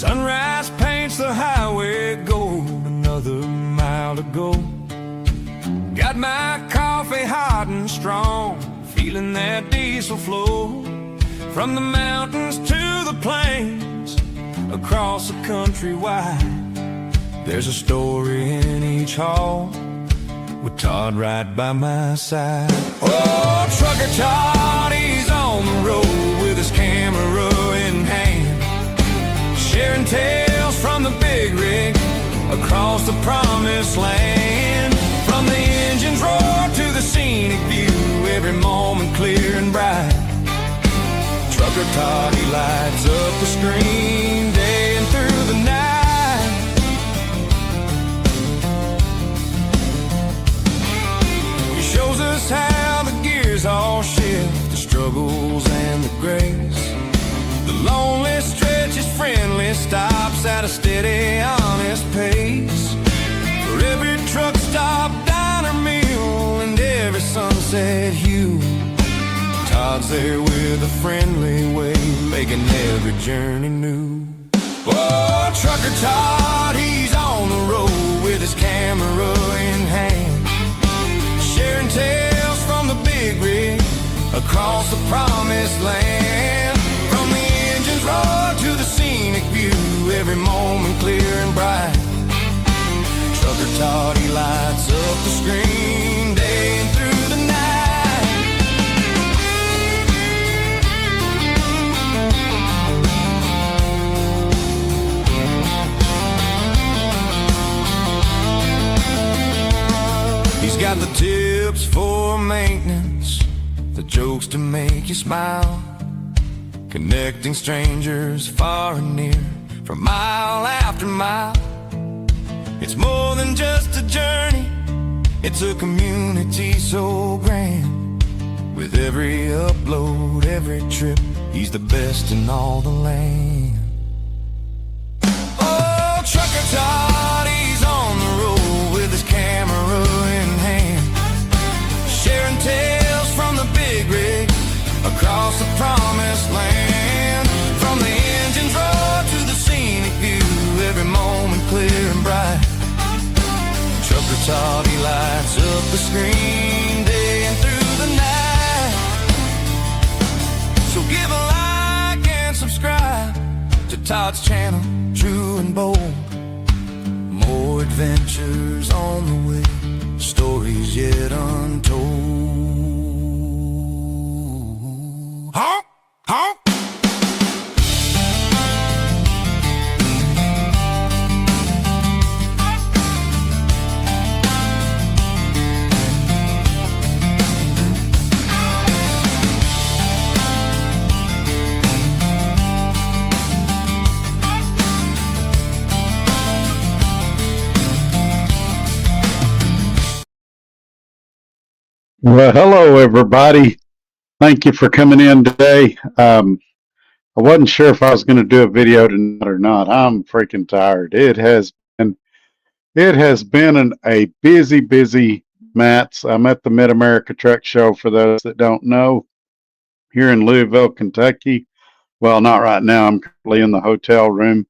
Sunrise paints the highway gold, another mile to go. Got my coffee hot and strong, feeling that diesel flow. From the mountains to the plains, across the country wide, there's a story in each hall, with Todd right by my side. Oh, Trucker Todd, he's on the road with his camera in hand, sharing tales from the big rig across the promised land. From the engine's roar to the scenic view, every moment clear and bright. Trucker Todd, he lights up the screen day and through the night. He shows us how the gears all shift, the struggles and the grace. The lonely stretches, friendly stops at a steady, honest pace. For every truck stop, diner meal, and every sunset hue, Todd's there with a friendly wave, making every journey new. Oh, Trucker Todd, he's on the road with his camera in hand, sharing tales from the big rig across the promised land. From the engine's roar to the scenic view, every moment clear and bright. Trucker Todd, he lights up the screen day and through the night. He's got the tips for maintenance, the jokes to make you smile, connecting strangers far and near, from mile after mile. It's more than just a journey, it's a community so grand. With every upload, every trip, he's the best in all the land. Oh, Trucker Todd, he's on the road with his camera in hand, sharing tales from the big rig across the promised land. From the engine's roar to the scenic view, every moment clear and bright. Trucker Todd, he lights up the screen day and through the night. So give a like and subscribe to Todd's channel, true and bold. More adventures on the way, stories yet untold. Honk, honk. Well, hello, everybody. Thank you for coming in today. I wasn't sure if I was going to do a video tonight or not. I'm freaking tired. It has been a busy Mats. I'm at the Mid-America Truck Show, for those that don't know, here in Louisville, Kentucky. Well, not right now. I'm currently in the hotel room,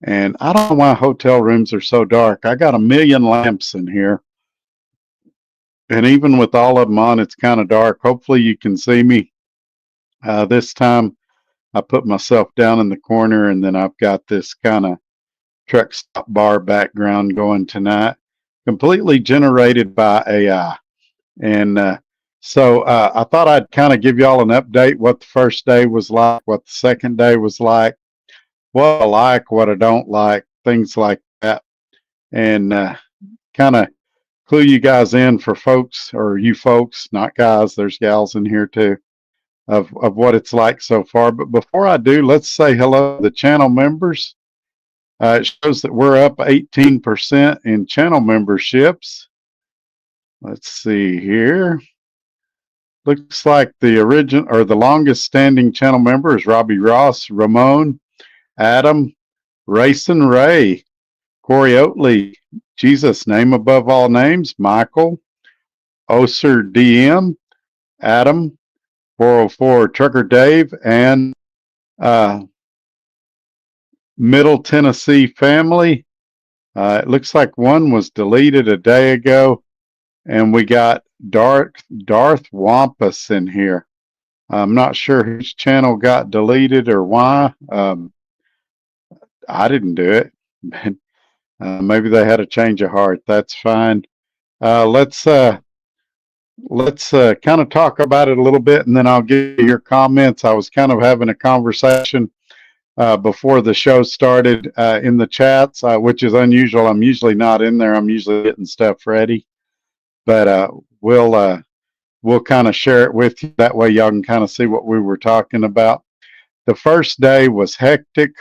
and I don't know why hotel rooms are so dark. I got a million lamps in here. And even with all of them on, it's kind of dark. Hopefully you can see me. This time I put myself down in the corner, and then I've got this kind of truck stop bar background going tonight, completely generated by AI. And so I thought I'd kind of give y'all an update, what the first day was like, what the second day was like, what I like, what I don't like, things like that. And kind of clue you guys in, for folks, or you folks, not guys, there's gals in here too, of what it's like so far. But before I do, let's say hello to the channel members. It shows that we're up 18% in channel memberships. Let's see here. Looks like the original, or the longest standing channel member is Robbie Ross, Ramon, Adam, Rayson Ray, Corey Oatley, Jesus, name above all names, Michael, Oser DM, Adam, 404 Trucker Dave, and Middle Tennessee family. It looks like one was deleted a day ago, and we got Darth Wampus in here. I'm not sure whose channel got deleted or why. I didn't do it. Maybe they had a change of heart. That's fine. Let's kind of talk about it a little bit, and then I'll give you your comments. I was kind of having a conversation before the show started in the chats, which is unusual. I'm usually not in there. I'm usually getting stuff ready, but we'll kind of share it with you. That way, y'all can kind of see what we were talking about. The first day was hectic.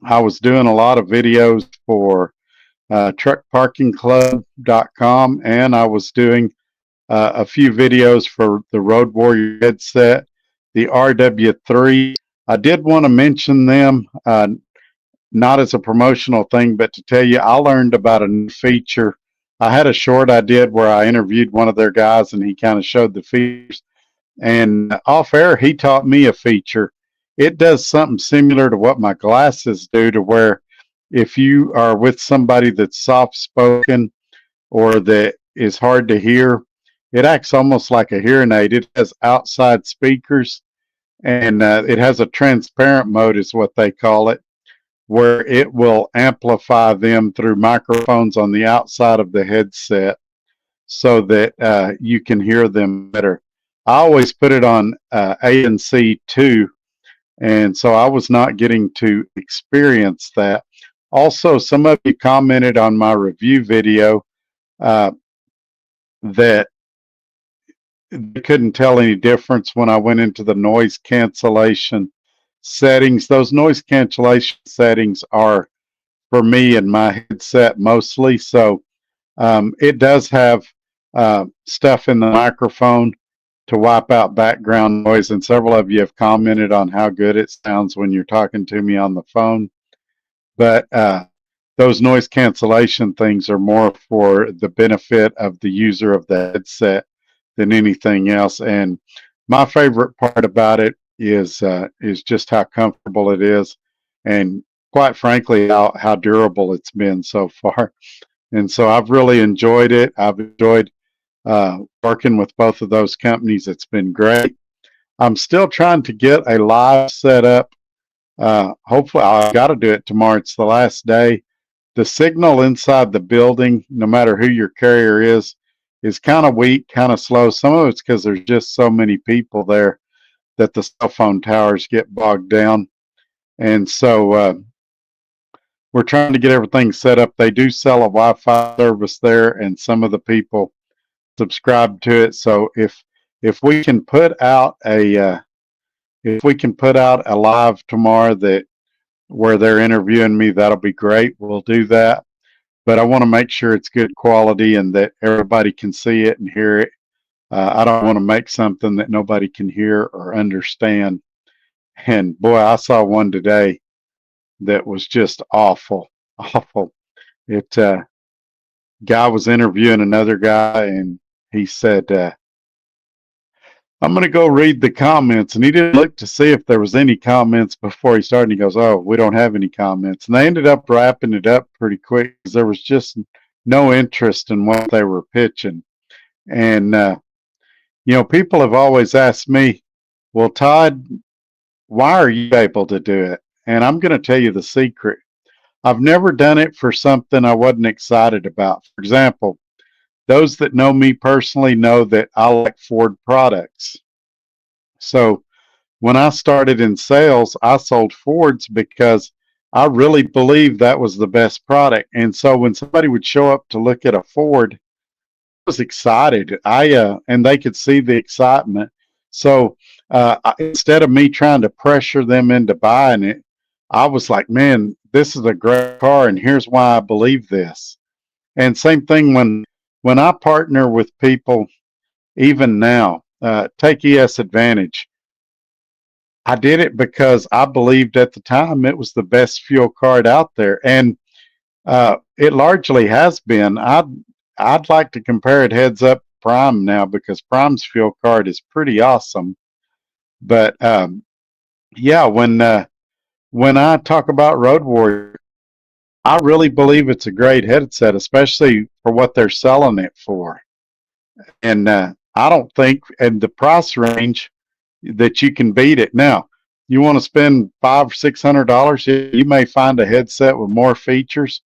I was doing a lot of videos for truckparkingclub.com, and I was doing a few videos for the Road Warrior headset, the RW3. I did want to mention them, not as a promotional thing, but to tell you, I learned about a new feature. I had a short I did where I interviewed one of their guys, and he kind of showed the features. And off air, he taught me a feature. It does something similar to what my glasses do, to where if you are with somebody that's soft spoken or that is hard to hear, it acts almost like a hearing aid. It has outside speakers, and it has a transparent mode, is what they call it, where it will amplify them through microphones on the outside of the headset so that you can hear them better. I always put it on ANC2, and so I was not getting to experience that. Also, some of you commented on my review video that they couldn't tell any difference when I went into the noise cancellation settings. Those noise cancellation settings are for me and my headset mostly. So it does have stuff in the microphone to wipe out background noise, and several of you have commented on how good it sounds when you're talking to me on the phone. But those noise cancellation things are more for the benefit of the user of the headset than anything else. And my favorite part about it is just how comfortable it is, and quite frankly, how durable it's been so far. And so I've really enjoyed it. I've enjoyed working with both of those companies. It's been great. I'm still trying to get a live set up. Hopefully, I've got to do it tomorrow. It's the last day. The signal inside the building, no matter who your carrier is kind of weak, kind of slow. Some of it's because there's just so many people there that the cell phone towers get bogged down. And so we're trying to get everything set up. They do sell a Wi-Fi service there, and some of the people subscribe to it. So if we can put out a live tomorrow that where they're interviewing me, that'll be great. We'll do that. But I want to make sure it's good quality and that everybody can see it and hear it. I don't want to make something that nobody can hear or understand. And boy, I saw one today that was just awful, awful. It guy was interviewing another guy, and he said, I'm going to go read the comments. And he didn't look to see if there was any comments before he started. He goes, oh, we don't have any comments. And they ended up wrapping it up pretty quick because there was just no interest in what they were pitching. And, people have always asked me, well, Todd, why are you able to do it? And I'm going to tell you the secret. I've never done it for something I wasn't excited about. For example, those that know me personally know that I like Ford products. So when I started in sales, I sold Fords because I really believed that was the best product. And so when somebody would show up to look at a Ford, I was excited. And they could see the excitement. So instead of me trying to pressure them into buying it, I was like, man, this is a great car, and here's why I believe this. And same thing when I partner with people, even now, take ES Advantage. I did it because I believed at the time it was the best fuel card out there, and it largely has been. I'd like to compare it heads up Prime now because Prime's fuel card is pretty awesome. But yeah, when I talk about Road Warrior, I really believe it's a great headset, especially for what they're selling it for. And I don't think, and the price range that you can beat it. Now, you want to spend $500 or $600, you may find a headset with more features,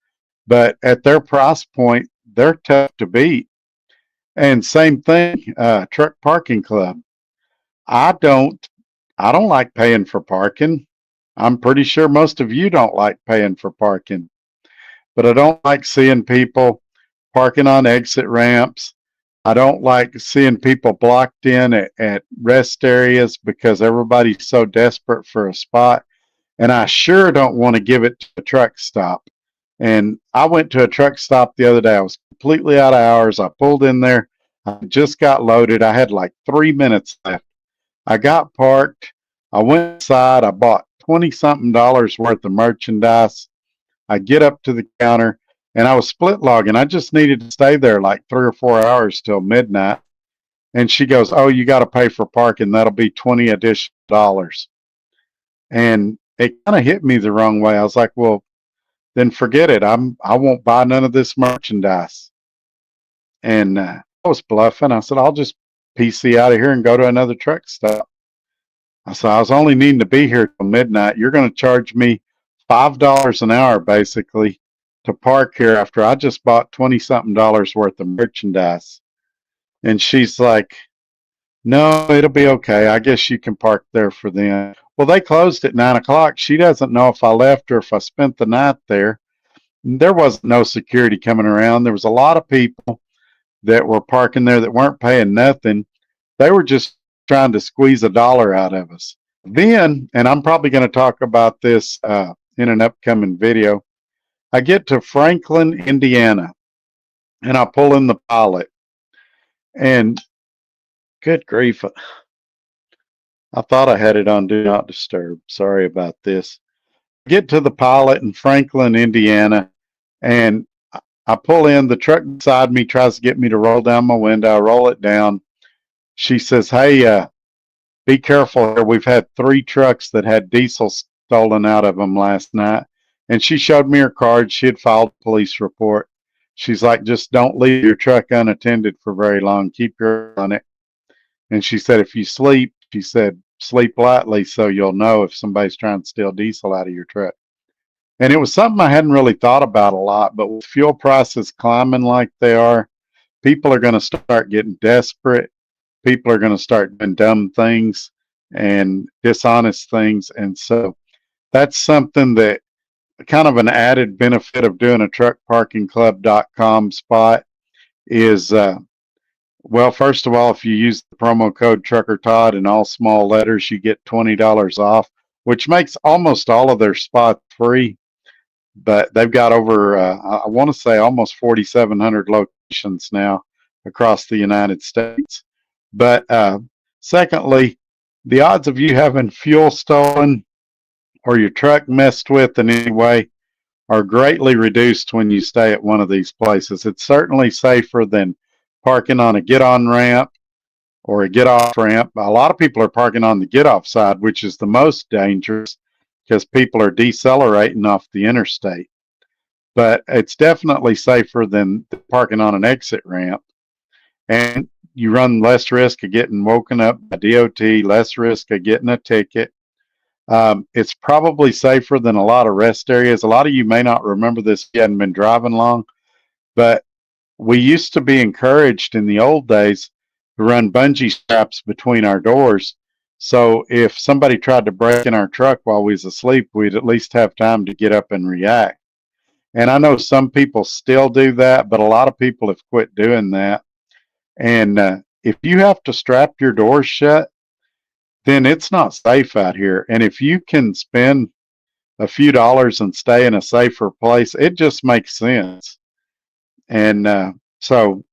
but at their price point, they're tough to beat. And same thing, Truck Parking Club. I don't, I don't like paying for parking. I'm pretty sure most of you don't like paying for parking, but I don't like seeing people parking on exit ramps. I don't like seeing people blocked in at rest areas because everybody's so desperate for a spot. And I sure don't want to give it to a truck stop. And I went to a truck stop the other day. I was completely out of hours. I pulled in there. I just got loaded. I had like 3 minutes left. I got parked. I went inside. I bought 20 something dollars worth of merchandise. I get up to the counter and I was split logging. I just needed to stay there like 3 or 4 hours till midnight. And she goes, "Oh, you got to pay for parking. That'll be 20 additional dollars." And it kind of hit me the wrong way. I was like, "Well, then forget it. I won't buy none of this merchandise." And I was bluffing. I said, "I'll just PC out of here and go to another truck stop." I said, "I was only needing to be here till midnight. You're going to charge me $5 an hour basically to park here after I just bought 20 something dollars worth of merchandise." And she's like, "No, it'll be okay. I guess you can park there for them." Well, they closed at 9 o'clock. She doesn't know if I left or if I spent the night there. There was no security coming around. There was a lot of people that were parking there that weren't paying nothing. They were just trying to squeeze a dollar out of us. Then, and I'm probably going to talk about this in an upcoming video, I get to Franklin, Indiana, and I pull in the Pilot. And good grief, I thought I had it on Do Not Disturb. Sorry about this. I get to the Pilot in Franklin, Indiana, and I pull in. The truck beside me tries to get me to roll down my window. I roll it down. She says, "Hey, be careful here. We've had 3 trucks that had diesel stolen out of them last night." And she showed me her card. She had filed a police report. She's like, "Just don't leave your truck unattended for very long. Keep your eye on it." And she said, "If you sleep," she said, "sleep lightly so you'll know if somebody's trying to steal diesel out of your truck." And it was something I hadn't really thought about a lot, but with fuel prices climbing like they are, people are going to start getting desperate. People are going to start doing dumb things and dishonest things. And so that's something that kind of an added benefit of doing a truckparkingclub.com spot is, well, first of all, if you use the promo code Trucker Todd in all small letters, you get $20 off, which makes almost all of their spots free. But they've got over, I want to say, almost 4,700 locations now across the United States. But secondly, the odds of you having fuel stolen or your truck messed with in any way are greatly reduced when you stay at one of these places. It's certainly safer than parking on a get on ramp or a get off ramp. A lot of people are parking on the get off side, which is the most dangerous because people are decelerating off the interstate. But it's definitely safer than parking on an exit ramp. And you run less risk of getting woken up by DOT, less risk of getting a ticket. It's probably safer than a lot of rest areas. A lot of you may not remember this if you hadn't been driving long, but we used to be encouraged in the old days to run bungee straps between our doors. So if somebody tried to break in our truck while we was asleep, we'd at least have time to get up and react. And I know some people still do that, but a lot of people have quit doing that. And if you have to strap your doors shut, then it's not safe out here. And if you can spend a few dollars and stay in a safer place, it just makes sense. And so,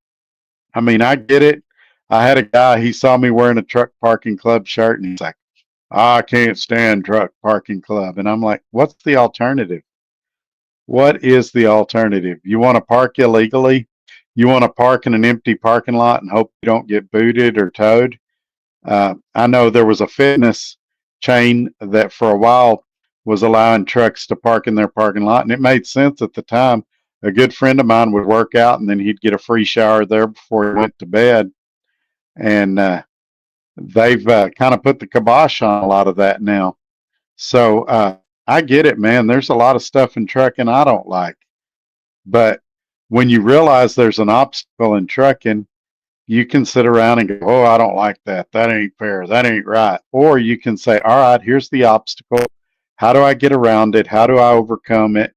I mean, I get it. I had a guy, he saw me wearing a truck parking club shirt and he's like, "I can't stand truck parking club." And I'm like, "What's the alternative? What is the alternative? You want to park illegally? You want to park in an empty parking lot and hope you don't get booted or towed?" I know there was a fitness chain that for a while was allowing trucks to park in their parking lot, and it made sense at the time. A good friend of mine would work out, and then he'd get a free shower there before he went to bed. And they've kind of put the kibosh on a lot of that now. So I get it, man. There's a lot of stuff in trucking I don't like. But when you realize there's an obstacle in trucking, you can sit around and go, oh, I don't like that. That ain't fair. That ain't right. Or you can say, all right, here's the obstacle. How do I get around it? How do I overcome it?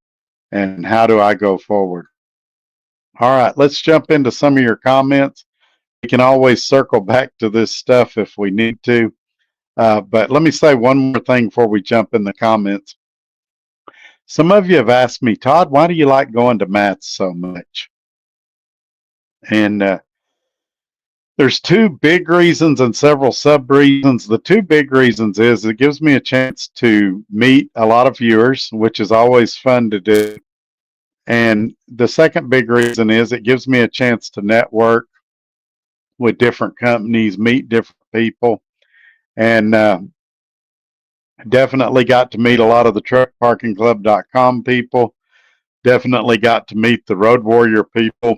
And how do I go forward? All right, let's jump into some of your comments. We can always circle back to this stuff if we need to. But let me say one more thing before we jump in the comments. Some of you have asked me, Todd, why do you like going to Matt's so much? And there's two big reasons and several sub reasons. The two big reasons is it gives me a chance to meet a lot of viewers, which is always fun to do. And the second big reason is it gives me a chance to network with different companies, meet different people, and definitely got to meet a lot of the truckparkingclub.com people. Definitely got to meet the Road Warrior people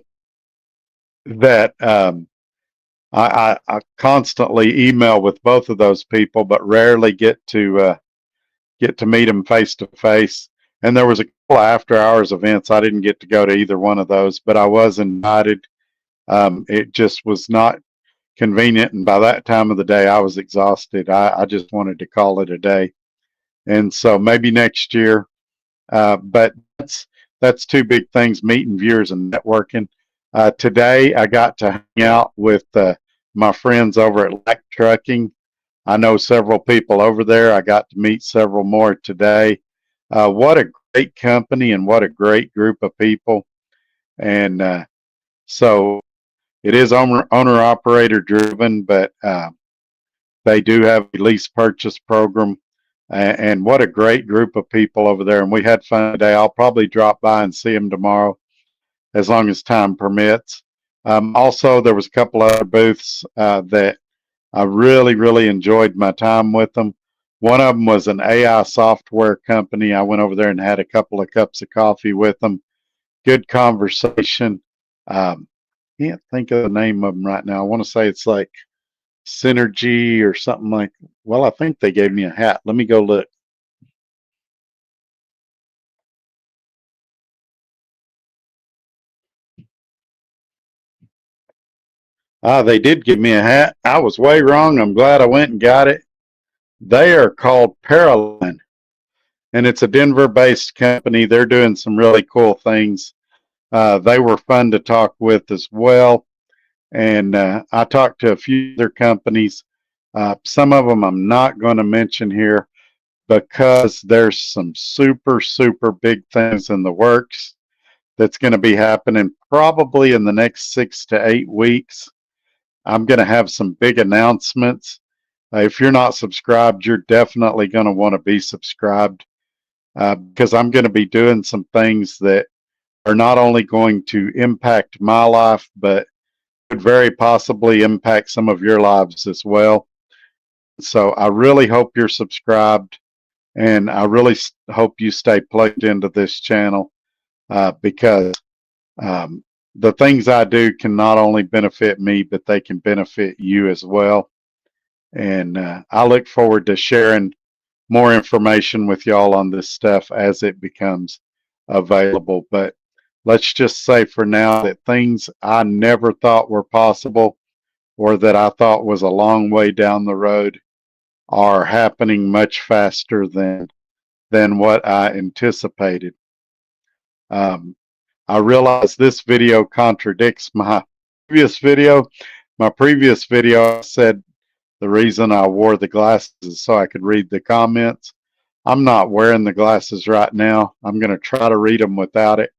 that I constantly email with both of those people, but rarely get to meet them face to face. And there was a couple of after hours events. I didn't get to go to either one of those, but I was invited. It just was not convenient, and by that time of the day, I was exhausted. I just wanted to call it a day. And so maybe next year. But that's two big things: meeting viewers and networking. Today, I got to hang out with my friends over at Lack Trucking. I know several people over there. I got to meet several more today. What a great company and what a great group of people. And so it is owner operator driven, but they do have a lease purchase program. And what a great group of people over there. And we had fun today. I'll probably drop by and see them tomorrow as long as time permits. Also, there was a couple other booths that I really, really enjoyed my time with them. One of them was an AI software company. I went over there and had a couple of cups of coffee with them. Good conversation. Can't think of the name of them right now. I want to say it's like Synergy or something like. Well, I think they gave me a hat. Let me go look. They did give me a hat. I was way wrong. I'm glad I went and got it. They are called Paraline, and it's a Denver-based company. They're doing some really cool things. They were fun to talk with as well. And I talked to a few other companies. Some of them I'm not going to mention here because there's some super, super big things in the works that's going to be happening probably in the next 6 to 8 weeks. I'm going to have some big announcements. If you're not subscribed, you're definitely going to want to be subscribed because I'm going to be doing some things that are not only going to impact my life, but could very possibly impact some of your lives as well. So I really hope you're subscribed, and I really hope you stay plugged into this channel because the things I do can not only benefit me, but they can benefit you as well. And I look forward to sharing more information with y'all on this stuff as it becomes available. But let's just say for now that things I never thought were possible or that I thought was a long way down the road are happening much faster than what I anticipated. I realize this video contradicts my previous video. My previous video, I said the reason I wore the glasses is so I could read the comments. I'm not wearing the glasses right now. I'm going to try to read them without it.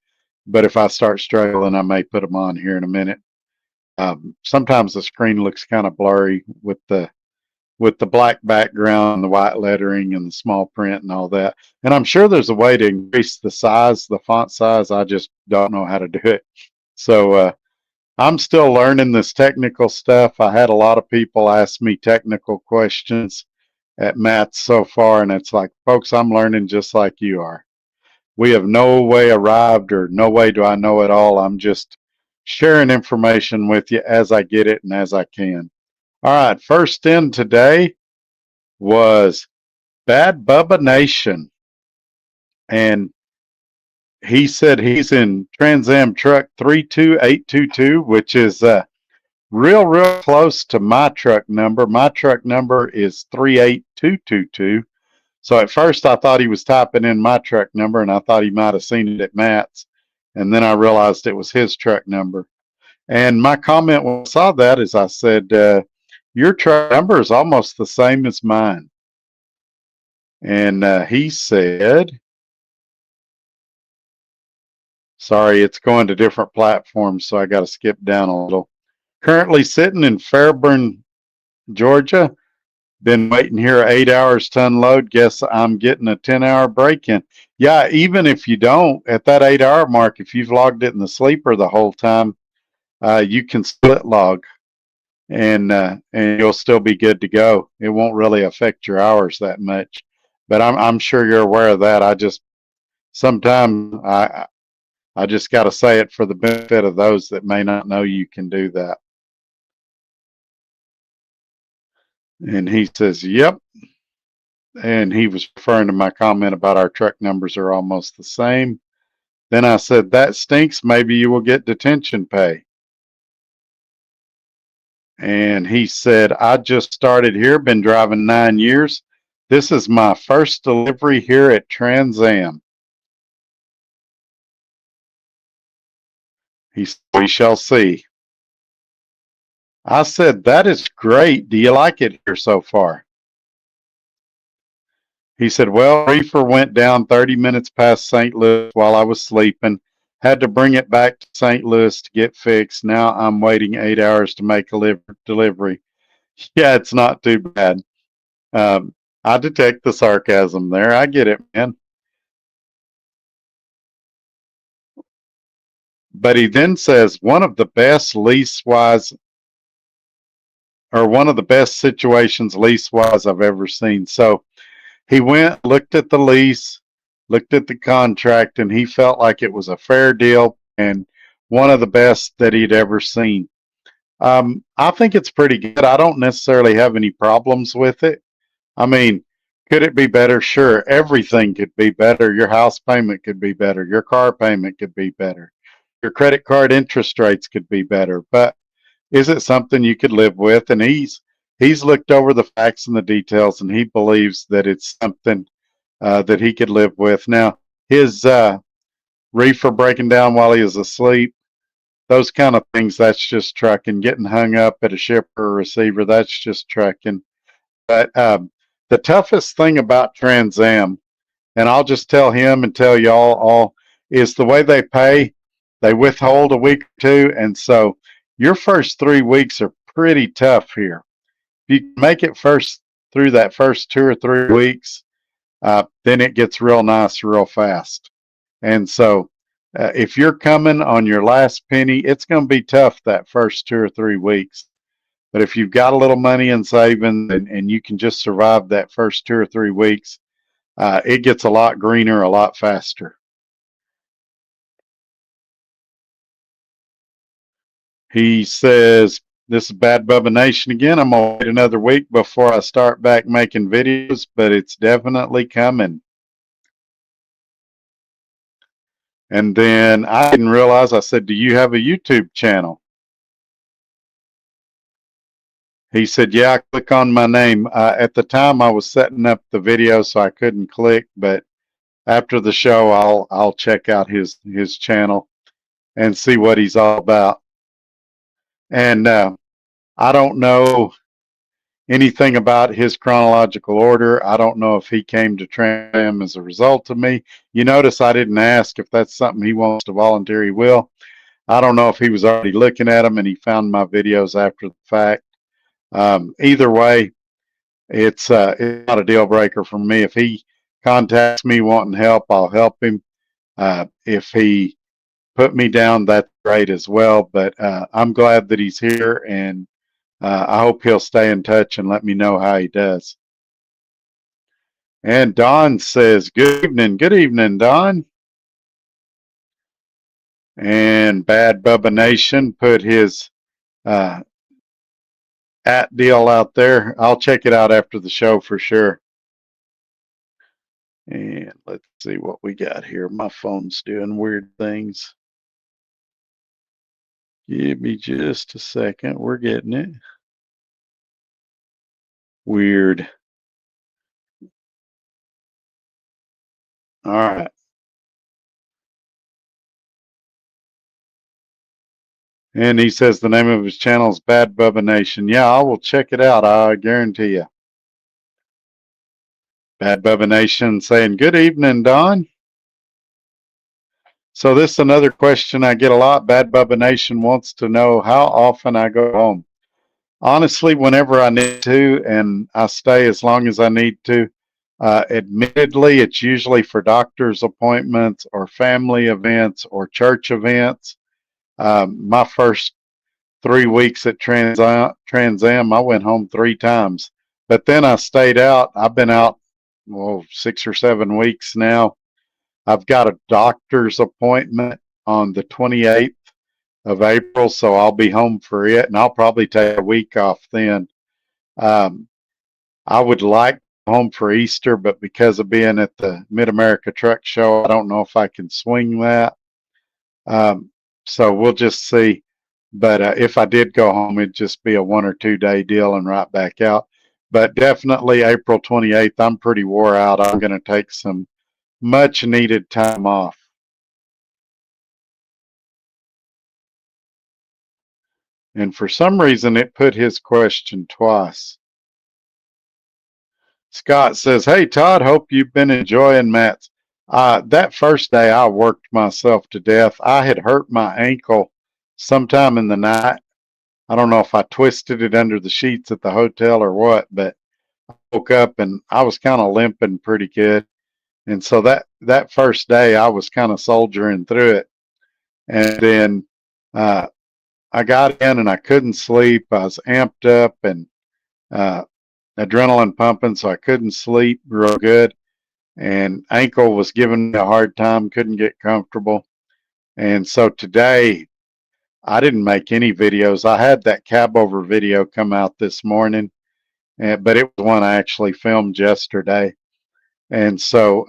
But if I start struggling, I may put them on here in a minute. Sometimes the screen looks kind of blurry with the black background and the white lettering and the small print and all that. And I'm sure there's a way to increase the size, the font size. I just don't know how to do it. So I'm still learning this technical stuff. I had a lot of people ask me technical questions, at maths so far, and it's like, folks, I'm learning just like you are. We have no way arrived, or no way do I know it all. I'm just sharing information with you as I get it and as I can. All right, first in today was Bad Bubba Nation, and he said he's in TransAm Truck 32822, which is real close to my truck number. My truck number is 38222. So at first I thought he was typing in my truck number, and I thought he might have seen it at Matt's. And then I realized it was his truck number. And my comment when I saw that is I said, your truck number is almost the same as mine. And he said, sorry, it's going to different platforms, so I got to skip down a little. Currently sitting in Fairburn, Georgia. Been waiting here 8 hours to unload. Guess I'm getting a 10-hour break in. Yeah, even if you don't, at that 8-hour mark, if you've logged it in the sleeper the whole time, you can split log, and you'll still be good to go. It won't really affect your hours that much. But I'm sure you're aware of that. I just sometimes I just got to say it for the benefit of those that may not know you can do that. And he says, yep. And he was referring to my comment about our truck numbers are almost the same. Then I said, that stinks. Maybe you will get detention pay. And he said, I just started here, been driving 9 years. This is my first delivery here at TransAm. He said, we shall see. I said, that is great. Do you like it here so far? He said, well, reefer went down 30 minutes past St. Louis while I was sleeping. Had to bring it back to St. Louis to get fixed. Now I'm waiting 8 hours to make a delivery. Yeah, it's not too bad. I detect the sarcasm there. I get it, man. But he then says one of the best lease-wise, or one of the best situations lease-wise I've ever seen. So he went, looked at the lease, looked at the contract, and he felt like it was a fair deal and one of the best that he'd ever seen. I think it's pretty good. I don't necessarily have any problems with it. I mean, could it be better? Sure. Everything could be better. Your house payment could be better. Your car payment could be better. Your credit card interest rates could be better. But is it something you could live with? And he's looked over the facts and the details, and he believes that it's something that he could live with. Now, his reefer breaking down while he is asleep, those kind of things, that's just trucking. Getting hung up at a shipper or receiver, that's just trucking. But the toughest thing about TransAm, and I'll just tell him and tell y'all all, is the way they pay. They withhold a week or two, and so your first 3 weeks are pretty tough here. If you make it first through that first 2 or 3 weeks, then it gets real nice real fast. And so if you're coming on your last penny, it's going to be tough that first 2 or 3 weeks. But if you've got a little money in savings, and you can just survive that first 2 or 3 weeks, it gets a lot greener a lot faster. He says, this is Bad Bubba Nation again. I'm going to wait another week before I start back making videos, but it's definitely coming. And then I didn't realize, I said, do you have a YouTube channel? He said, yeah, click on my name. At the time I was setting up the video, so I couldn't click, but after the show, I'll check out his channel and see what he's all about. And I don't know anything about his chronological order. I don't know if he came to TransAm as a result of me. You notice I didn't ask if that's something he wants to volunteer. He will. I don't know if he was already looking at them and he found my videos after the fact. Either way, it's not a deal breaker for me. If he contacts me wanting help, I'll help him. If he put me down, that's great as well. But I'm glad that he's here, and I hope he'll stay in touch and let me know how he does. And Don says, good evening, Don. And Bad Bubba Nation put his uh, at deal out there. I'll check it out after the show for sure. And let's see what we got here. My phone's doing weird things. Give me just a second. We're getting it. Weird. All right. And he says the name of his channel is Bad Bubba Nation. Yeah, I will check it out. I guarantee you. Bad Bubba Nation saying, good evening, Don. So this is another question I get a lot. Bad Bubba Nation wants to know how often I go home. Honestly, whenever I need to, and I stay as long as I need to. Admittedly, it's usually for doctor's appointments or family events or church events. My first 3 weeks at TransAm, I went home 3 times. But then I stayed out. I've been out, 6 or 7 weeks now. I've got a doctor's appointment on the 28th of April, so I'll be home for it, and I'll probably take a week off then. Um, I would like home for Easter, but because of being at the Mid America Truck Show, I don't know if I can swing that. So we'll just see. But if I did go home, it'd just be a 1 or 2 day deal and right back out. But definitely April 28th, I'm pretty wore out. I'm going to take some much needed time off. And for some reason, it put his question twice. Scott says, hey, Todd, hope you've been enjoying Matt's. That first day, I worked myself to death. I had hurt my ankle sometime in the night. I don't know if I twisted it under the sheets at the hotel or what, but I woke up and I was kind of limping pretty good. And so that first day, I was kind of soldiering through it. And then I got in and I couldn't sleep. I was amped up and adrenaline pumping, so I couldn't sleep real good. And ankle was giving me a hard time, couldn't get comfortable. And so today, I didn't make any videos. I had that cab over video come out this morning, but it was one I actually filmed yesterday. And so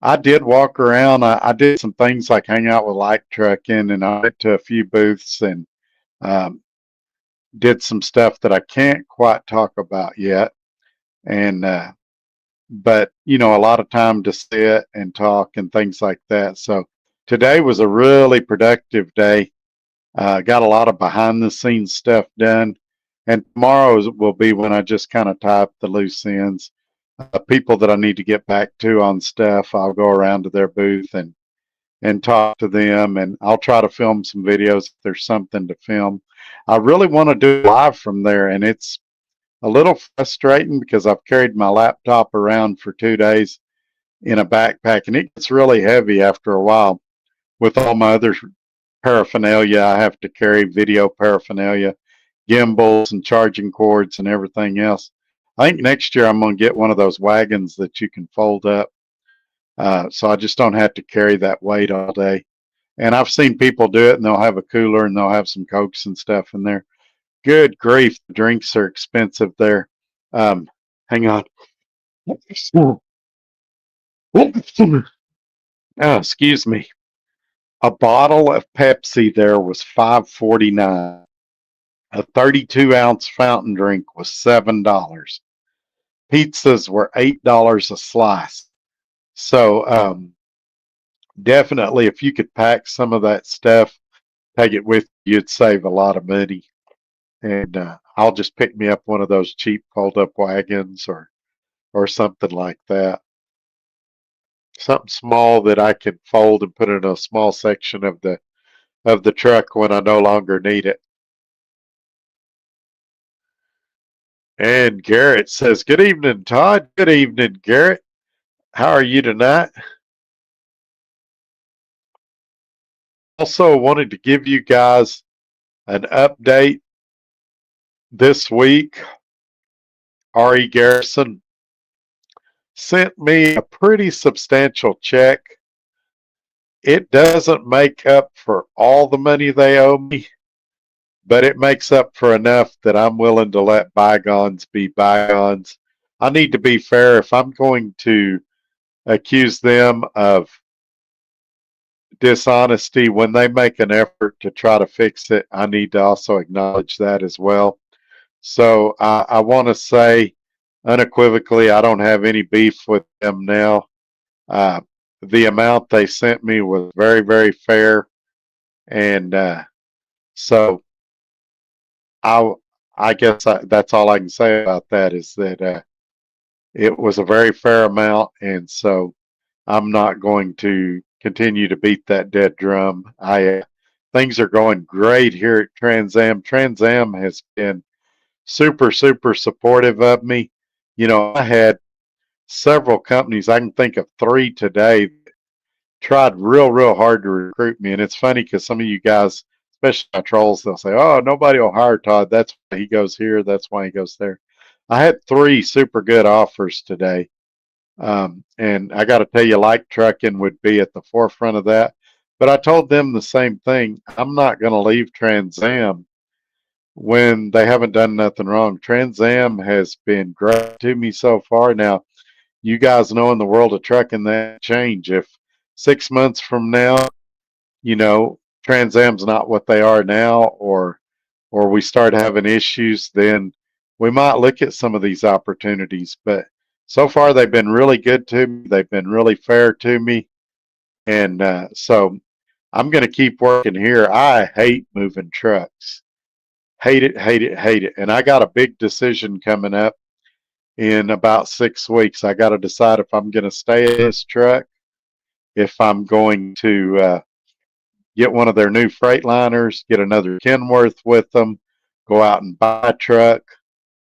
I did walk around. I did some things like hang out with Light Trucking, and I went to a few booths and um, did some stuff that I can't quite talk about yet. And but a lot of time to sit and talk and things like that. So today was a really productive day. Got a lot of behind the scenes stuff done. And tomorrow will be when I just kind of tie up the loose ends. People that I need to get back to on stuff, I'll go around to their booth and talk to them. And I'll try to film some videos if there's something to film. I really want to do live from there. And it's a little frustrating because I've carried my laptop around for 2 days in a backpack, and it gets really heavy after a while with all my other paraphernalia. I have to carry video paraphernalia, gimbals and charging cords and everything else. I think next year I'm going to get one of those wagons that you can fold up, so I just don't have to carry that weight all day. And I've seen people do it, and they'll have a cooler and they'll have some Cokes and stuff in there. Good grief, the drinks are expensive there. Hang on. Oh, excuse me. A bottle of Pepsi there was $5.49. A 32-ounce fountain drink was $7. Pizzas were $8 a slice. So definitely, if you could pack some of that stuff, take it with you, you'd save a lot of money. And I'll just pick me up one of those cheap fold-up wagons or something like that. Something small that I can fold and put in a small section of the truck when I no longer need it. And Garrett says, good evening, Todd. Good evening, Garrett. How are you tonight? Also wanted to give you guys an update this week. R.E. Garrison sent me a pretty substantial check. It doesn't make up for all the money they owe me, but it makes up for enough that I'm willing to let bygones be bygones. I need to be fair. If I'm going to accuse them of dishonesty when they make an effort to try to fix it, I need to also acknowledge that as well. So I want to say unequivocally, I don't have any beef with them now. Uh, the amount they sent me was very, very fair, and so I, I guess that's all I can say about that is that it was a very fair amount, and so I'm not going to continue to beat that dead drum. Things are going great here at TransAm. TransAm has been super, super supportive of me. You know, I had several companies, I can think of three today, tried real, real hard to recruit me. And it's funny because some of you guys, especially my trolls, they'll say, oh, nobody will hire Todd. That's why he goes here. That's why he goes there. I had three super good offers today. And I got to tell you, like trucking would be at the forefront of that. But I told them the same thing. I'm not going to leave TransAm when they haven't done nothing wrong. TransAm has been great to me so far. Now, you guys know in the world of trucking that change. If 6 months from now, you know, TransAm's not what they are now, or we start having issues, then we might look at some of these opportunities. But so far, they've been really good to me. They've been really fair to me, and so I'm going to keep working here. I hate moving trucks. Hate it, hate it, hate it. And I got a big decision coming up in about 6 weeks. I got to decide if I'm going to stay in this truck, if I'm going to get one of their new Freightliners, get another Kenworth with them, go out and buy a truck,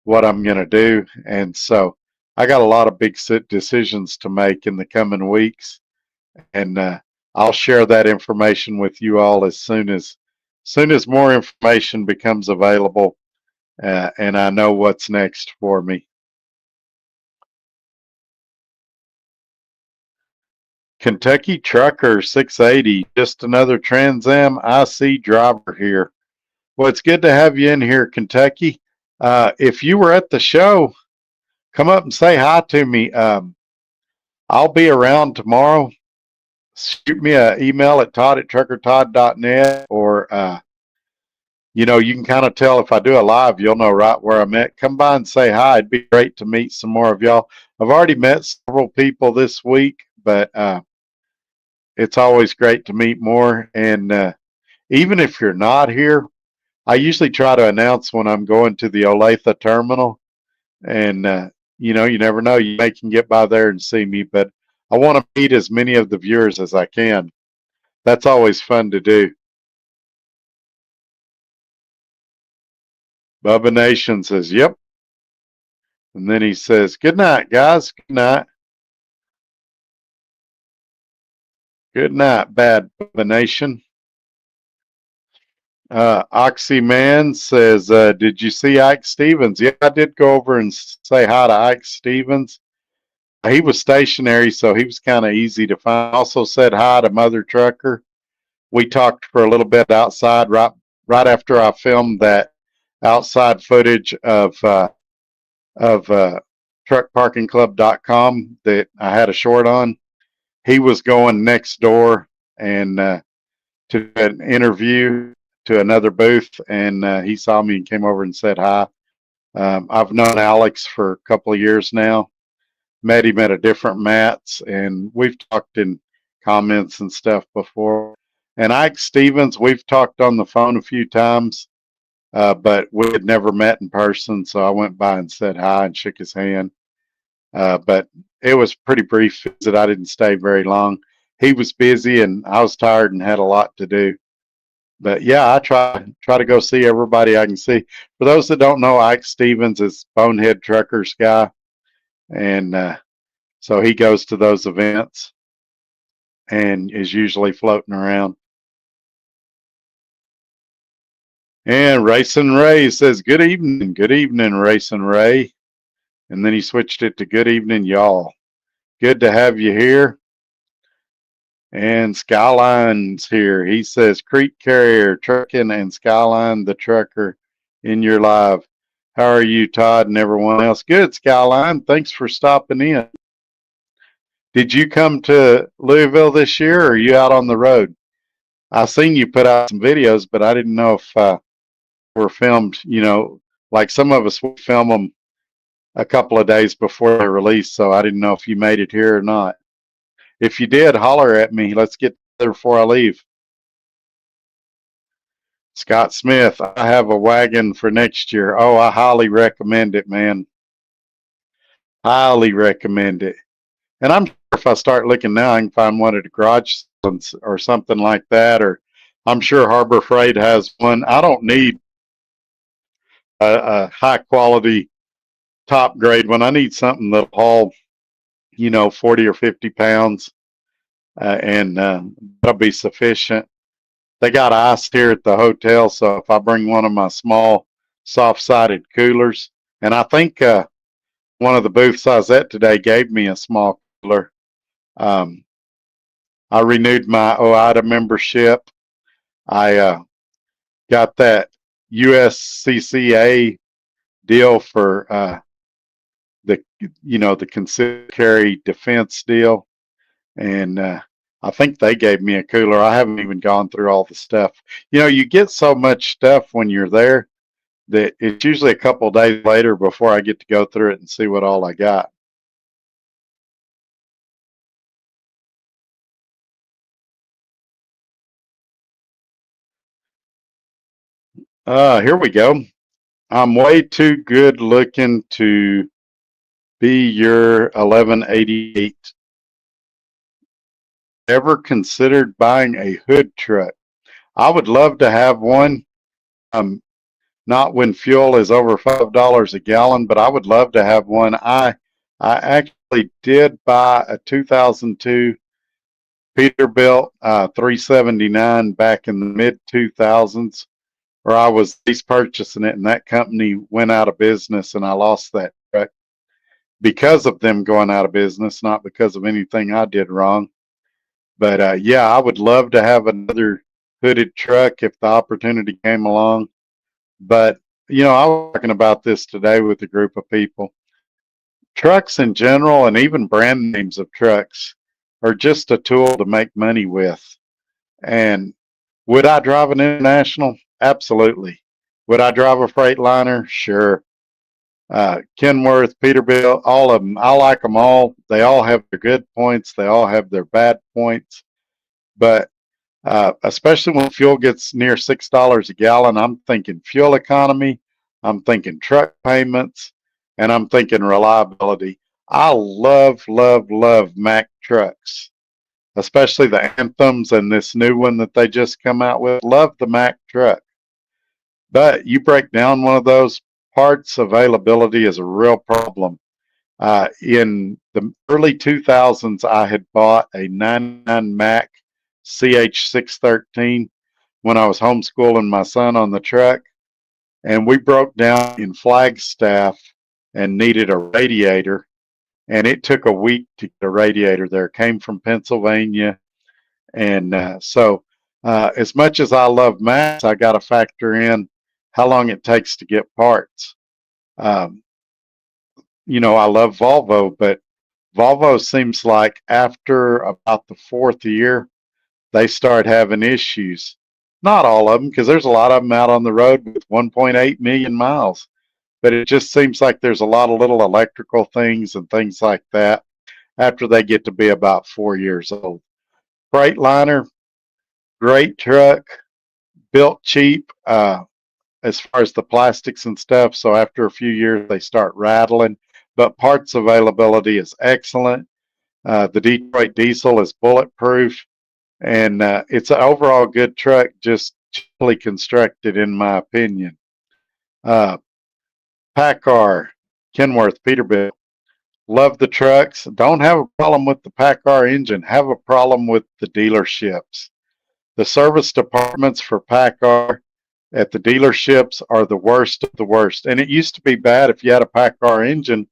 what I'm going to do. And so I got a lot of big decisions to make in the coming weeks. And I'll share that information with you all as soon as more information becomes available, and I know what's next for me. Kentucky Trucker 680, just another TransAm IC driver here. Well, it's good to have you in here, Kentucky. If you were at the show, come up and say hi to me. I'll be around tomorrow. Shoot me an email at todd@truckertodd.net, or you know, you can kind of tell if I do a live, you'll know right where I'm at. Come by and say hi. It'd be great to meet some more of y'all. I've already met several people this week, but it's always great to meet more. And even if you're not here, I usually try to announce when I'm going to the Olathe terminal. And, you know, you never know. You may can get by there and see me, but I want to meet as many of the viewers as I can. That's always fun to do. Bubba Nation says, yep. And then he says, good night, guys. Good night. Good night, Bad Bubba Nation. Oxyman says, did you see Ike Stevens? Yeah, I did go over and say hi to Ike Stevens. He was stationary, so he was kind of easy to find. Also said hi to Mother Trucker. We talked for a little bit outside right after I filmed that outside footage of truckparkingclub.com that I had a short on. He was going next door and to an interview to another booth, and he saw me and came over and said hi. I've known Alex for a couple of years now. Met him at a different mats, and we've talked in comments and stuff before. And Ike Stevens, we've talked on the phone a few times, but we had never met in person, so I went by and said hi and shook his hand. But it was a pretty brief visit. I didn't stay very long. He was busy, and I was tired and had a lot to do. But yeah, I try to go see everybody I can see. For those that don't know, Ike Stevens is Bonehead Truckers guy, and so he goes to those events and is usually floating around. And Racing Ray says, good evening, Racing Ray. And then he switched it to good evening, y'all. Good to have you here. And Skyline's here. He says, Creek Carrier, Trucking, and Skyline the Trucker in your live. How are you, Todd, and everyone else? Good, Skyline. Thanks for stopping in. Did you come to Louisville this year, or are you out on the road? I seen you put out some videos, but I didn't know if were filmed, like some of us will film them a couple of days before they're released, so I didn't know if you made it here or not. If you did, holler at me. Let's get there before I leave. Scott Smith, I have a wagon for next year. Oh, I highly recommend it, man. Highly recommend it. And I'm sure if I start looking now, I can find one at a garage or something like that. Or I'm sure Harbor Freight has one. I don't need a high quality top grade one. I need something that'll haul, 40 or 50 pounds, and that'll be sufficient. They got ice here at the hotel, so if I bring one of my small soft-sided coolers, and I think one of the booths I was at today gave me a small cooler. I renewed my OIDA membership. I got that USCCA deal for the concealed carry defense deal, and I think they gave me a cooler. I haven't even gone through all the stuff. You get so much stuff when you're there that it's usually a couple of days later before I get to go through it and see what all I got. Here we go. I'm way too good looking to be your 1188. Ever considered buying a hood truck? I would love to have one. Not when fuel is over $5 a gallon, but I would love to have one. I actually did buy a 2002 Peterbilt 379 back in the mid 2000s, where I was lease purchasing it, and that company went out of business, and I lost that truck because of them going out of business, not because of anything I did wrong. But yeah, I would love to have another hooded truck if the opportunity came along. But I was talking about this today with a group of people. Trucks in general, and even brand names of trucks, are just a tool to make money with. And would I drive an International? Absolutely. Would I drive a Freightliner? Sure. Kenworth, Peterbilt, all of them. I like them all. They all have their good points. They all have their bad points. But especially when fuel gets near $6 a gallon, I'm thinking fuel economy, I'm thinking truck payments, and I'm thinking reliability. I love, love, love Mack trucks, especially the Anthems and this new one that they just come out with. Love the Mack truck. But you break down one of those, parts availability is a real problem. In the early 2000s, I had bought a 99 Mack CH613 when I was homeschooling my son on the truck, and we broke down in Flagstaff and needed a radiator, and it took a week to get a radiator there. It came from Pennsylvania, and so as much as I love Max, I got to factor in how long it takes to get parts. I love Volvo, but Volvo seems like after about the fourth year, they start having issues. Not all of them, because there's a lot of them out on the road with 1.8 million miles. But it just seems like there's a lot of little electrical things and things like that after they get to be about 4 years old. Freightliner, great truck, built cheap as far as the plastics and stuff. So after a few years, they start rattling. But parts availability is excellent. The Detroit diesel is bulletproof. And it's an overall good truck, just cheaply constructed, in my opinion. PACCAR, Kenworth, Peterbilt. Love the trucks. Don't have a problem with the PACCAR engine. Have a problem with the dealerships. The service departments for PACCAR at the dealerships are the worst of the worst. And it used to be bad if you had a PACCAR engine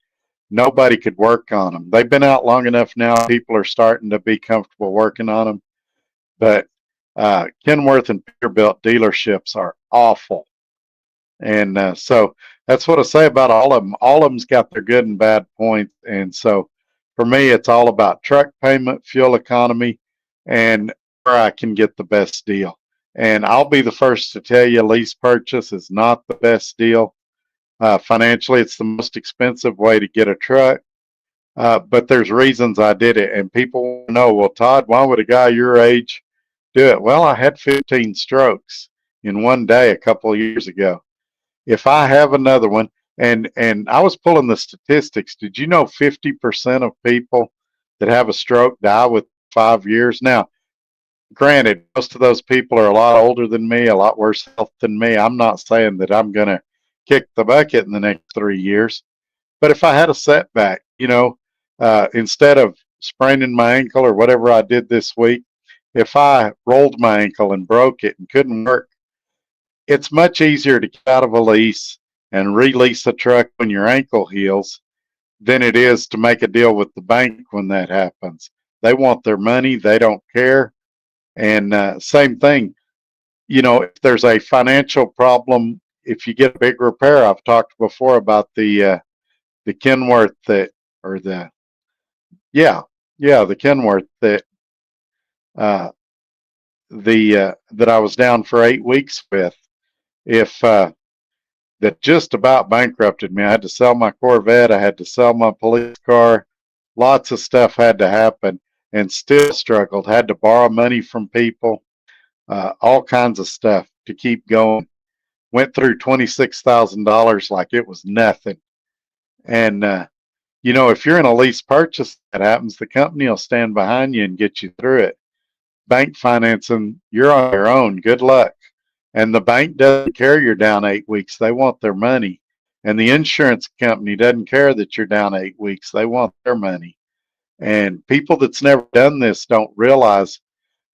nobody could work on them. They've been out long enough now. People are starting to be comfortable working on them. But Kenworth and Peterbilt dealerships are awful. And so that's what I say about all of them. All of them's got their good and bad points. And so for me, it's all about truck payment, fuel economy, and where I can get the best deal. And I'll be the first to tell you lease purchase is not the best deal. Financially, it's the most expensive way to get a truck. But there's reasons I did it. And people know, well, Todd, why would a guy your age do it? Well, I had 15 strokes in one day a couple of years ago. If I have another one, and I was pulling the statistics, did you know 50% of people that have a stroke die with 5 years? Now, granted, most of those people are a lot older than me, a lot worse health than me. I'm not saying that I'm going to kick the bucket in the next 3 years, but if I had a setback, instead of spraining my ankle or whatever I did this week, if I rolled my ankle and broke it and couldn't work, it's much easier to get out of a lease and release a truck when your ankle heals than it is to make a deal with the bank when that happens. They want their money, they don't care. And same thing, if there's a financial problem, if you get a big repair, I've talked before about the Kenworth that, or the, yeah, the Kenworth that, that I was down for 8 weeks with. If that just about bankrupted me. I had to sell my Corvette. I had to sell my police car. Lots of stuff had to happen, and still struggled. Had to borrow money from people, all kinds of stuff to keep going. Went through $26,000 like it was nothing. And if you're in a lease purchase, that happens, the company will stand behind you and get you through it. Bank financing, you're on your own. Good luck. And the bank doesn't care you're down 8 weeks. They want their money. And the insurance company doesn't care that you're down 8 weeks. They want their money. And people that's never done this don't realize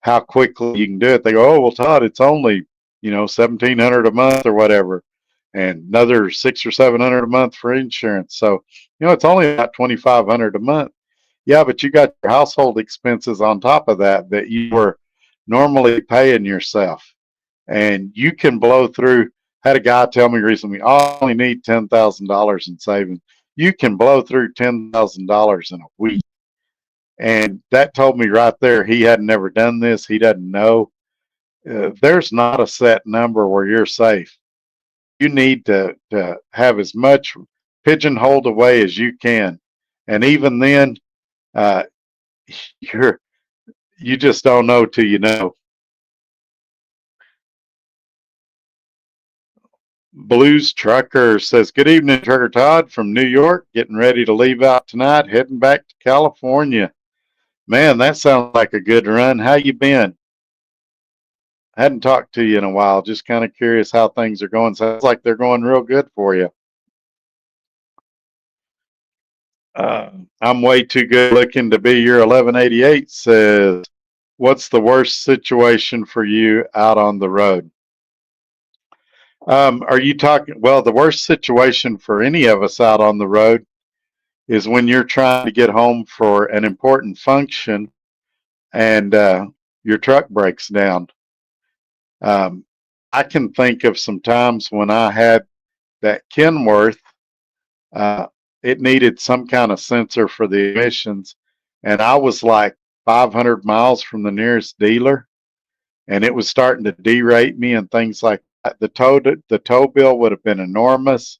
how quickly you can do it. They go, oh, well, Todd, it's only, $1,700 a month or whatever, and another $600 or $700 a month for insurance. So, it's only about $2,500 a month. Yeah, but you got your household expenses on top of that you were normally paying yourself. And you can blow through. Had a guy tell me recently, I only need $10,000 in savings. You can blow through $10,000 in a week. And that told me right there, he had never done this. He doesn't know. There's not a set number where you're safe. You need to have as much pigeonholed away as you can. And even then, uh, you just don't know till you know. Blues Trucker says, good evening, Trucker Todd from New York. Getting ready to leave out tonight, heading back to California. Man, that sounds like a good run. How you been? Hadn't talked to you in a while. Just kind of curious how things are going. Sounds like they're going real good for you. I'm way too good looking to be your 1188 says, what's the worst situation for you out on the road? Are you talking, well, the worst situation for any of us out on the road is when you're trying to get home for an important function and your truck breaks down. I can think of some times when I had that Kenworth, it needed some kind of sensor for the emissions, and I was like 500 miles from the nearest dealer, and it was starting to derate me and things like that. The tow bill would have been enormous.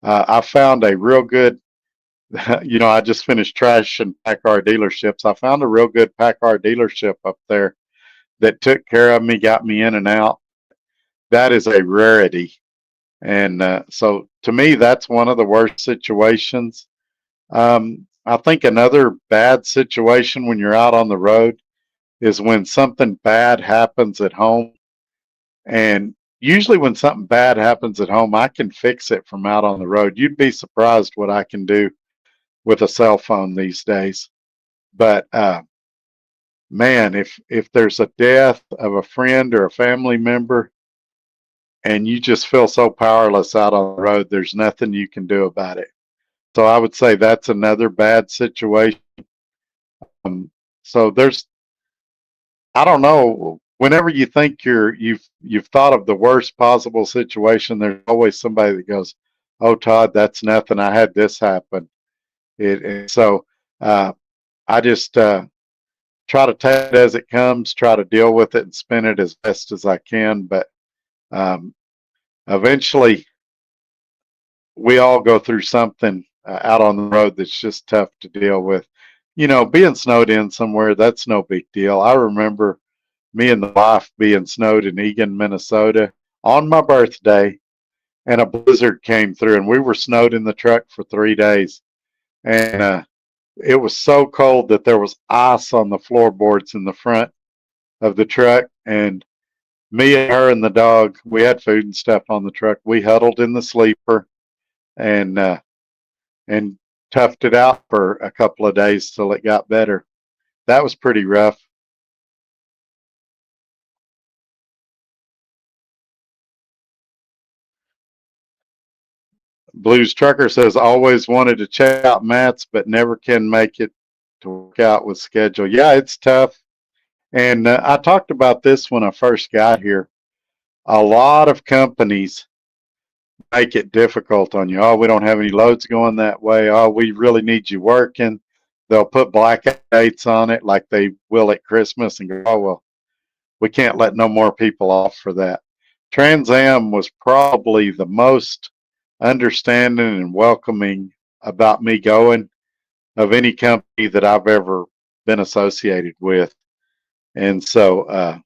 I found a real good, I just finished trash and PACCAR dealerships. I found a real good PACCAR dealership up there that took care of me, got me in and out. That is a rarity. And so to me, that's one of the worst situations. I think another bad situation when you're out on the road is when something bad happens at home. And usually when something bad happens at home, I can fix it from out on the road. You'd be surprised what I can do with a cell phone these days. But man, if there's a death of a friend or a family member and you just feel so powerless out on the road, there's nothing you can do about it. So I would say that's another bad situation. Um, so there's, I don't know. Whenever you think you've thought of the worst possible situation, there's always somebody that goes, "Oh, Todd, that's nothing. I had this happen." So uh, I just try to take it as it comes, try to deal with it, and spin it as best as I can. But um, eventually, we all go through something out on the road that's just tough to deal with. You know, being snowed in somewhere, that's no big deal. I remember me and the wife being snowed in Egan, Minnesota on my birthday, and a blizzard came through, and we were snowed in the truck for 3 days. And it was so cold that there was ice on the floorboards in the front of the truck. And me and her and the dog, we had food and stuff on the truck. We huddled in the sleeper and and toughed it out for a couple of days till it got better. That was pretty rough. Blues Trucker says always wanted to check out Matt's, but never can make it to work out with schedule. Yeah, it's tough. And I talked about this when I first got here. A lot of companies make it difficult on you. Oh, we don't have any loads going that way. Oh, we really need you working. They'll put blackout dates on it like they will at Christmas and go, oh, well, we can't let no more people off for that. TransAm was probably the most understanding and welcoming about me going of any company that I've ever been associated with. And so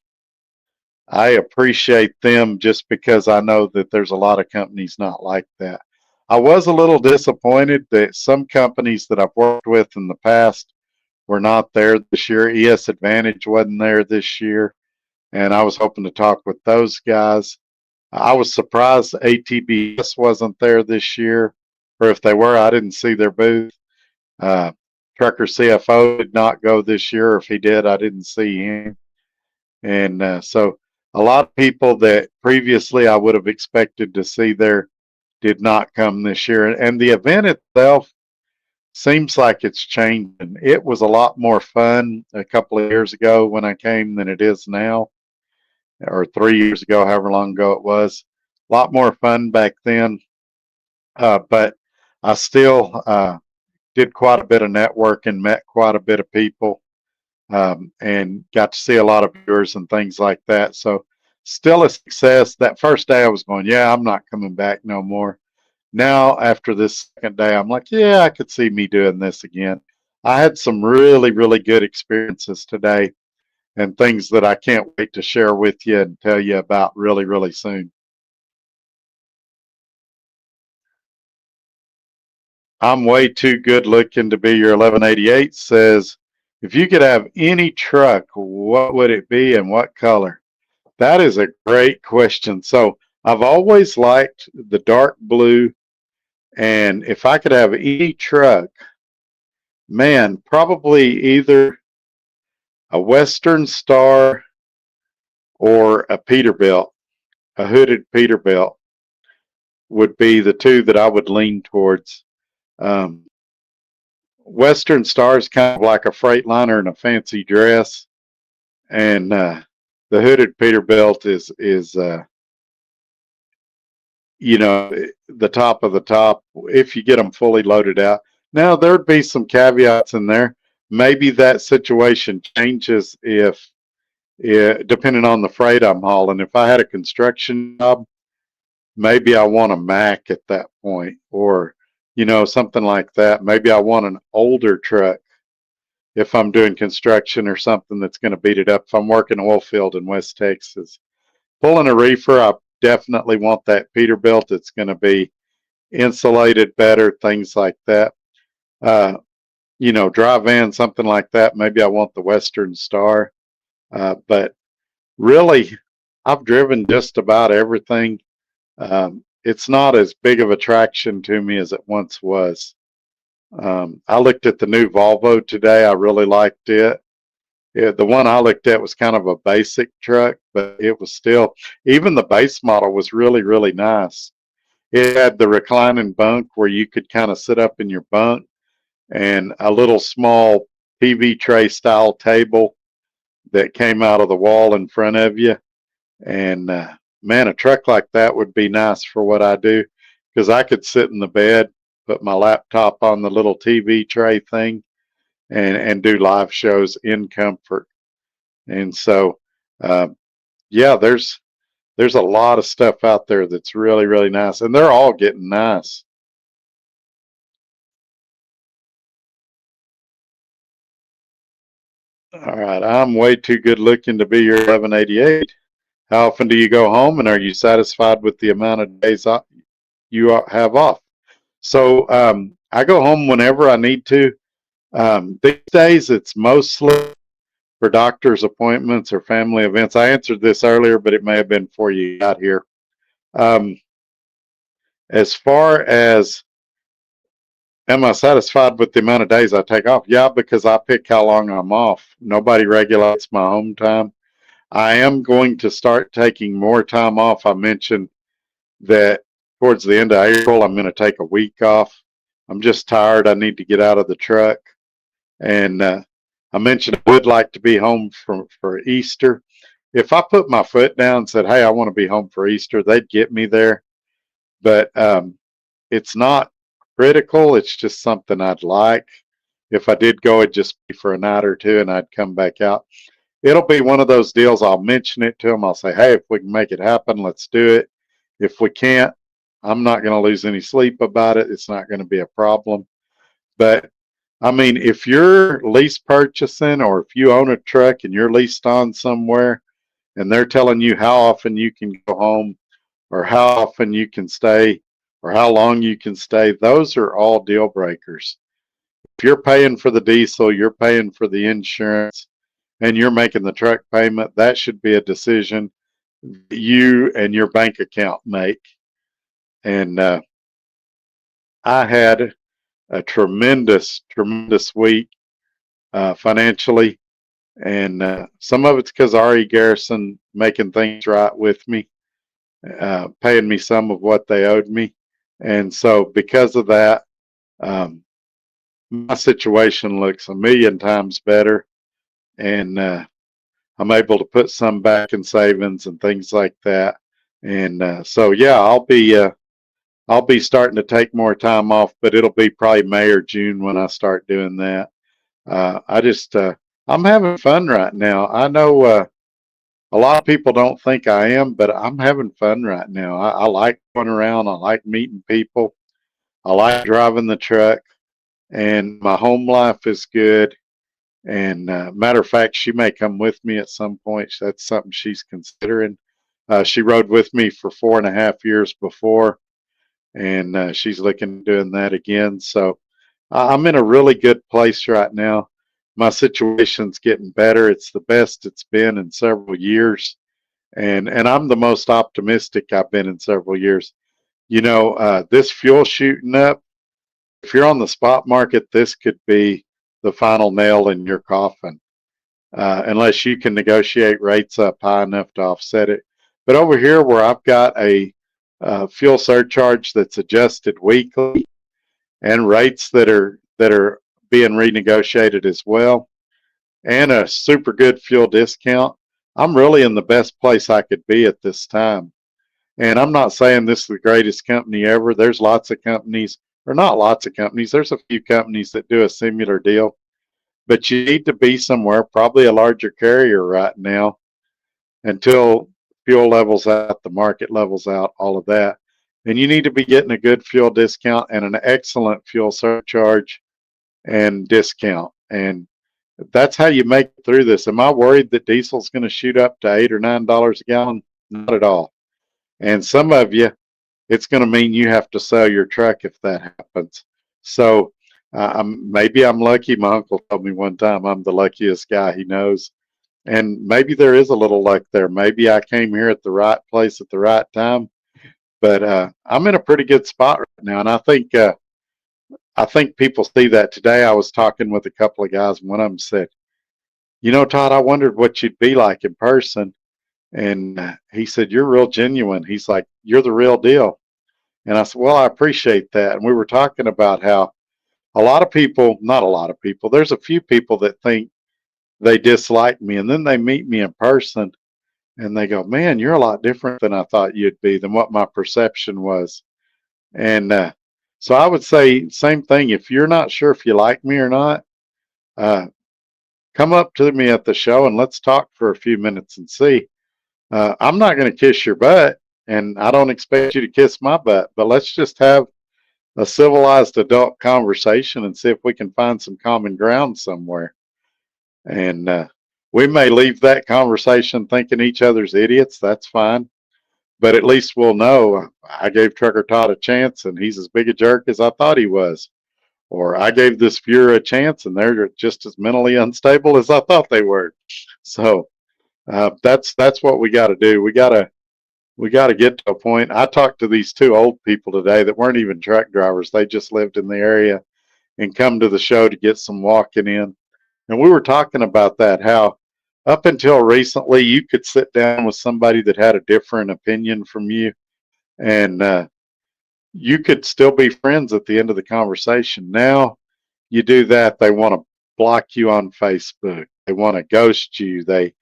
I appreciate them just because I know that there's a lot of companies not like that. I was a little disappointed that some companies that I've worked with in the past were not there this year. ES Advantage wasn't there this year, and I was hoping to talk with those guys. I was surprised ATBS wasn't there this year, or if they were, I didn't see their booth. Uh, Trucker CFO did not go this year. If he did, I didn't see him. And so a lot of people that previously I would have expected to see there did not come this year. And the event itself seems like it's changing. It was a lot more fun a couple of years ago when I came than it is now, or 3 years ago, however long ago it was. A lot more fun back then. But I still did quite a bit of networking, met quite a bit of people, and got to see a lot of viewers and things like that. So still a success. That first day I was going, yeah, I'm not coming back no more. Now after this second day, I'm like, yeah, I could see me doing this again. I had some really, really good experiences today and things that I can't wait to share with you and tell you about really, really soon. I'm way too good looking to be your 1188 says, if you could have any truck, what would it be and what color? That is a great question. So I've always liked the dark blue. And if I could have any truck, man, probably either a Western Star or a Peterbilt, a hooded Peterbilt would be the two that I would lean towards. Um, Western Star is kind of like a Freightliner in a fancy dress, and the hooded Peterbilt is you know, the top of the top if you get them fully loaded out. Now, there'd be some caveats in there. Maybe that situation changes if, depending on the freight I'm hauling. If I had a construction job, maybe I want a Mac at that point, or, you know, something like that. Maybe I want an older truck if I'm doing construction or something that's going to beat it up. If I'm working oil field in West Texas, pulling a reefer, I definitely want that Peterbilt. It's going to be insulated better, things like that. Uh, you know, dry van, something like that. Maybe I want the Western Star. But really, I've driven just about everything. It's not as big of attraction to me as it once was. I looked at the new Volvo today. I really liked it. Yeah, the one I looked at was kind of a basic truck, but it was still, even the base model was really, really nice. It had the reclining bunk where you could kind of sit up in your bunk, and a little small TV tray style table that came out of the wall in front of you. And man, a truck like that would be nice for what I do, because I could sit in the bed, put my laptop on the little TV tray thing, and do live shows in comfort. And so, uh, yeah, there's a lot of stuff out there that's really, really nice, and they're all getting nice. All right, I'm way too good looking to be your 1188. How often do you go home, and are you satisfied with the amount of days you have off? So I go home whenever I need to. These days, it's mostly for doctor's appointments or family events. I answered this earlier, but it may have been before you got here. Um, as far as am I satisfied with the amount of days I take off? Yeah, because I pick how long I'm off. Nobody regulates my home time. I am going to start taking more time off. I mentioned that towards the end of April, I'm going to take a week off. I'm just tired. I need to get out of the truck. And I mentioned I would like to be home for Easter. If I put my foot down and said, hey, I want to be home for Easter, they'd get me there. But it's not critical. It's just something I'd like. If I did go, it'd just be for a night or two and I'd come back out. It'll be one of those deals. I'll mention it to them. I'll say, hey, if we can make it happen, let's do it. If we can't, I'm not going to lose any sleep about it. It's not going to be a problem. But I mean, if you're lease purchasing, or if you own a truck and you're leased on somewhere and they're telling you how often you can go home or how often you can stay or how long you can stay, those are all deal breakers. If you're paying for the diesel, you're paying for the insurance, and you're making the truck payment, that should be a decision that you and your bank account make. And I had a tremendous, tremendous week financially. And some of it's because R.E. Garrison making things right with me, paying me some of what they owed me. And so because of that, my situation looks a million times better. And I'm able to put some back in savings and things like that. And so, yeah, I'll be starting to take more time off, but it'll be probably May or June when I start doing that. I just I'm having fun right now. I know a lot of people don't think I am, but I'm having fun right now. I like going around. I like meeting people. I like driving the truck, and my home life is good. And matter of fact, she may come with me at some point. That's something she's considering. She rode with me for 4.5 years before, and she's looking at doing that again. So I'm in a really good place right now. My situation's getting better. It's the best it's been in several years, and I'm the most optimistic I've been in several years. You know, this fuel shooting up. If you're on the spot market, this could be the final nail in your coffin, unless you can negotiate rates up high enough to offset it. But over here, where I've got a fuel surcharge that's adjusted weekly, and rates that are being renegotiated as well, and a super good fuel discount, I'm really in the best place I could be at this time. And I'm not saying this is the greatest company ever. There's lots of companies, or not lots of companies. There's a few companies that do a similar deal, but you need to be somewhere, probably a larger carrier right now, until fuel levels out, the market levels out, all of that. And you need to be getting a good fuel discount and an excellent fuel surcharge and discount. And that's how you make it through this. Am I worried that diesel's going to shoot up to $8 or $9 a gallon? Not at all. And some of you, it's going to mean you have to sell your truck if that happens. So maybe I'm lucky. My uncle told me one time I'm the luckiest guy he knows. And maybe there is a little luck there. Maybe I came here at the right place at the right time. But I'm in a pretty good spot right now. And I think people see that. Today I was talking with a couple of guys, and one of them said, you know, Todd, I wondered what you'd be like in person. And he said, you're real genuine. He's like, you're the real deal. And I said, well, I appreciate that. And we were talking about how a lot of people, not a lot of people, there's a few people that think they dislike me, and then they meet me in person and they go, man, you're a lot different than I thought you'd be, than what my perception was. And so I would say, same thing. If you're not sure if you like me or not, uh, come up to me at the show and let's talk for a few minutes and see. I'm not going to kiss your butt, and I don't expect you to kiss my butt, but let's just have a civilized adult conversation and see if we can find some common ground somewhere. And we may leave that conversation thinking each other's idiots. That's fine. But at least we'll know I gave Trucker Todd a chance and he's as big a jerk as I thought he was. Or I gave this viewer a chance and they're just as mentally unstable as I thought they were. So that's what we got to do. We got to get to a point. I talked to these two old people today that weren't even truck drivers. They just lived in the area and come to the show to get some walking in. And we were talking about that, how up until recently you could sit down with somebody that had a different opinion from you, and you could still be friends at the end of the conversation. Now you do that, they want to block you on Facebook. They want to ghost you. They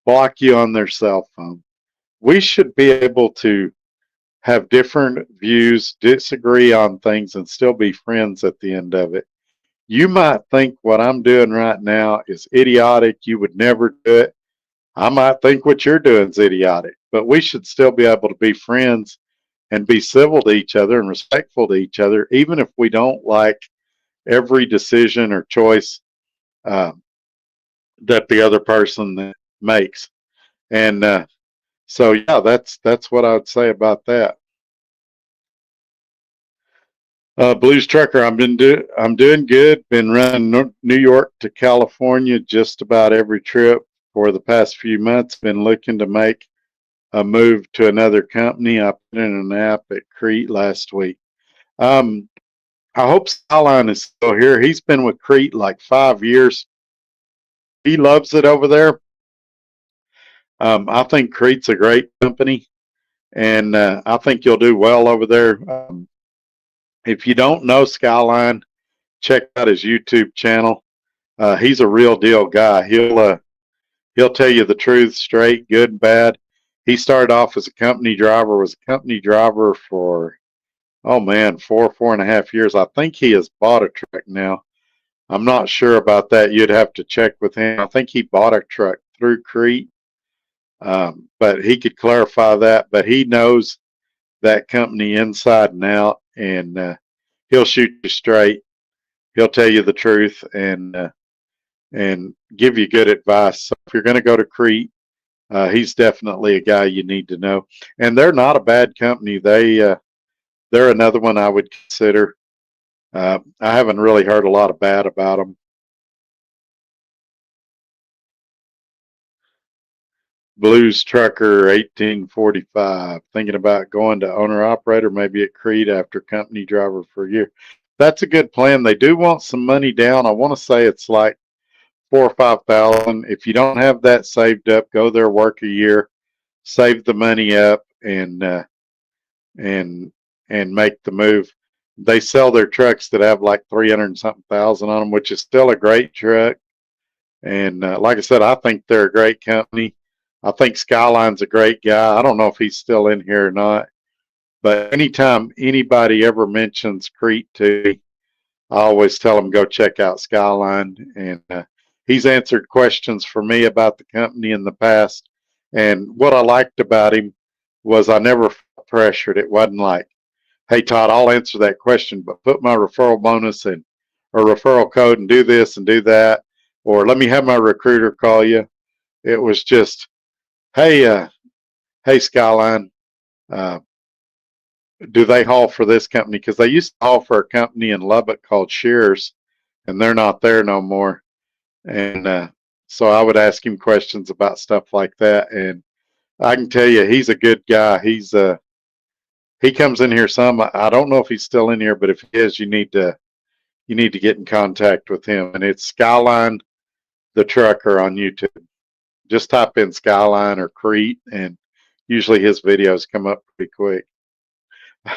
block you on their cell phone. We should be able to have different views, disagree on things, and still be friends at the end of it. You might think what I'm doing right now is idiotic. You would never do it. I might think what you're doing is idiotic, but we should still be able to be friends and be civil to each other and respectful to each other, even if we don't like every decision or choice uh, that the other person makes. And so, yeah, that's what I would say about that. Blues Trucker, I'm doing good. Been running New York to California just about every trip for the past few months. Been looking to make a move to another company. I put in an app at Crete last week. Um, I hope Skyline is still here. He's been with Crete like 5 years. He loves it over there. I think Crete's a great company, and I think you'll do well over there. If you don't know Skyline, check out his YouTube channel. He's a real deal guy. He'll tell you the truth straight, good and bad. He started off as a company driver, was a company driver for, oh man, 4.5 years. I think he has bought a truck now. I'm not sure about that. You'd have to check with him. I think he bought a truck through Crete, but he could clarify that. But he knows that company inside and out, and he'll shoot you straight. He'll tell you the truth and give you good advice. So if you're going to go to Crete, he's definitely a guy you need to know. And they're not a bad company. They're another one I would consider. I haven't really heard a lot of bad about them. Blues Trucker 1845, thinking about going to owner operator, maybe at Crete after company driver for a year. That's a good plan. They do want some money down. I want to say it's like 4 or 5 thousand. If you don't have that saved up, go there, work a year, save the money up, and and make the move. They sell their trucks that have like 300 and something thousand on them, which is still a great truck. And like I said, I think they're a great company. I think Skyline's a great guy. I don't know if he's still in here or not, but anytime anybody ever mentions Crete to me, I always tell them go check out Skyline. And he's answered questions for me about the company in the past. And what I liked about him was I never felt pressured. It wasn't like, hey, Todd, I'll answer that question, but put my referral bonus and or referral code and do this and do that. Or let me have my recruiter call you. It was just, hey, hey, Skyline, uh, do they haul for this company? Because they used to haul for a company in Lubbock called Shears, and they're not there no more. And so I would ask him questions about stuff like that. And I can tell you, he's a good guy. He comes in here some. I don't know if he's still in here, but if he is, you need to get in contact with him. And it's Skyline the Trucker on YouTube. Just type in Skyline or Crete, and usually his videos come up pretty quick.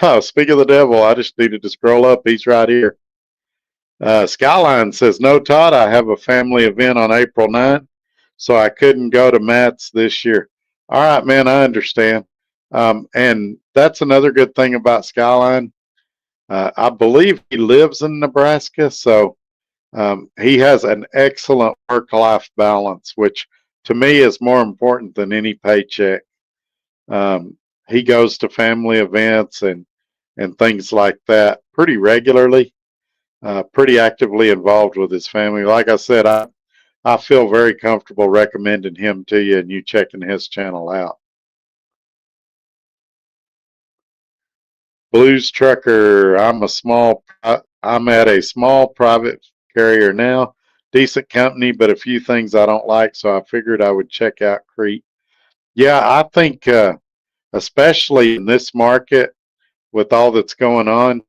Oh, speak of the devil, I just needed to scroll up. He's right here. Skyline says, no, Todd, I have a family event on April 9th, so I couldn't go to Matt's this year. All right, man, I understand. And that's another good thing about Skyline. I believe he lives in Nebraska, so he has an excellent work-life balance, which to me is more important than any paycheck. He goes to family events and things like that pretty regularly, pretty actively involved with his family. Like I said, I feel very comfortable recommending him to you and you checking his channel out. Blues Trucker, I'm at a small private carrier now. Decent company, but a few things I don't like, so I figured I would check out Crete. Yeah, I think, especially in this market with all that's going on,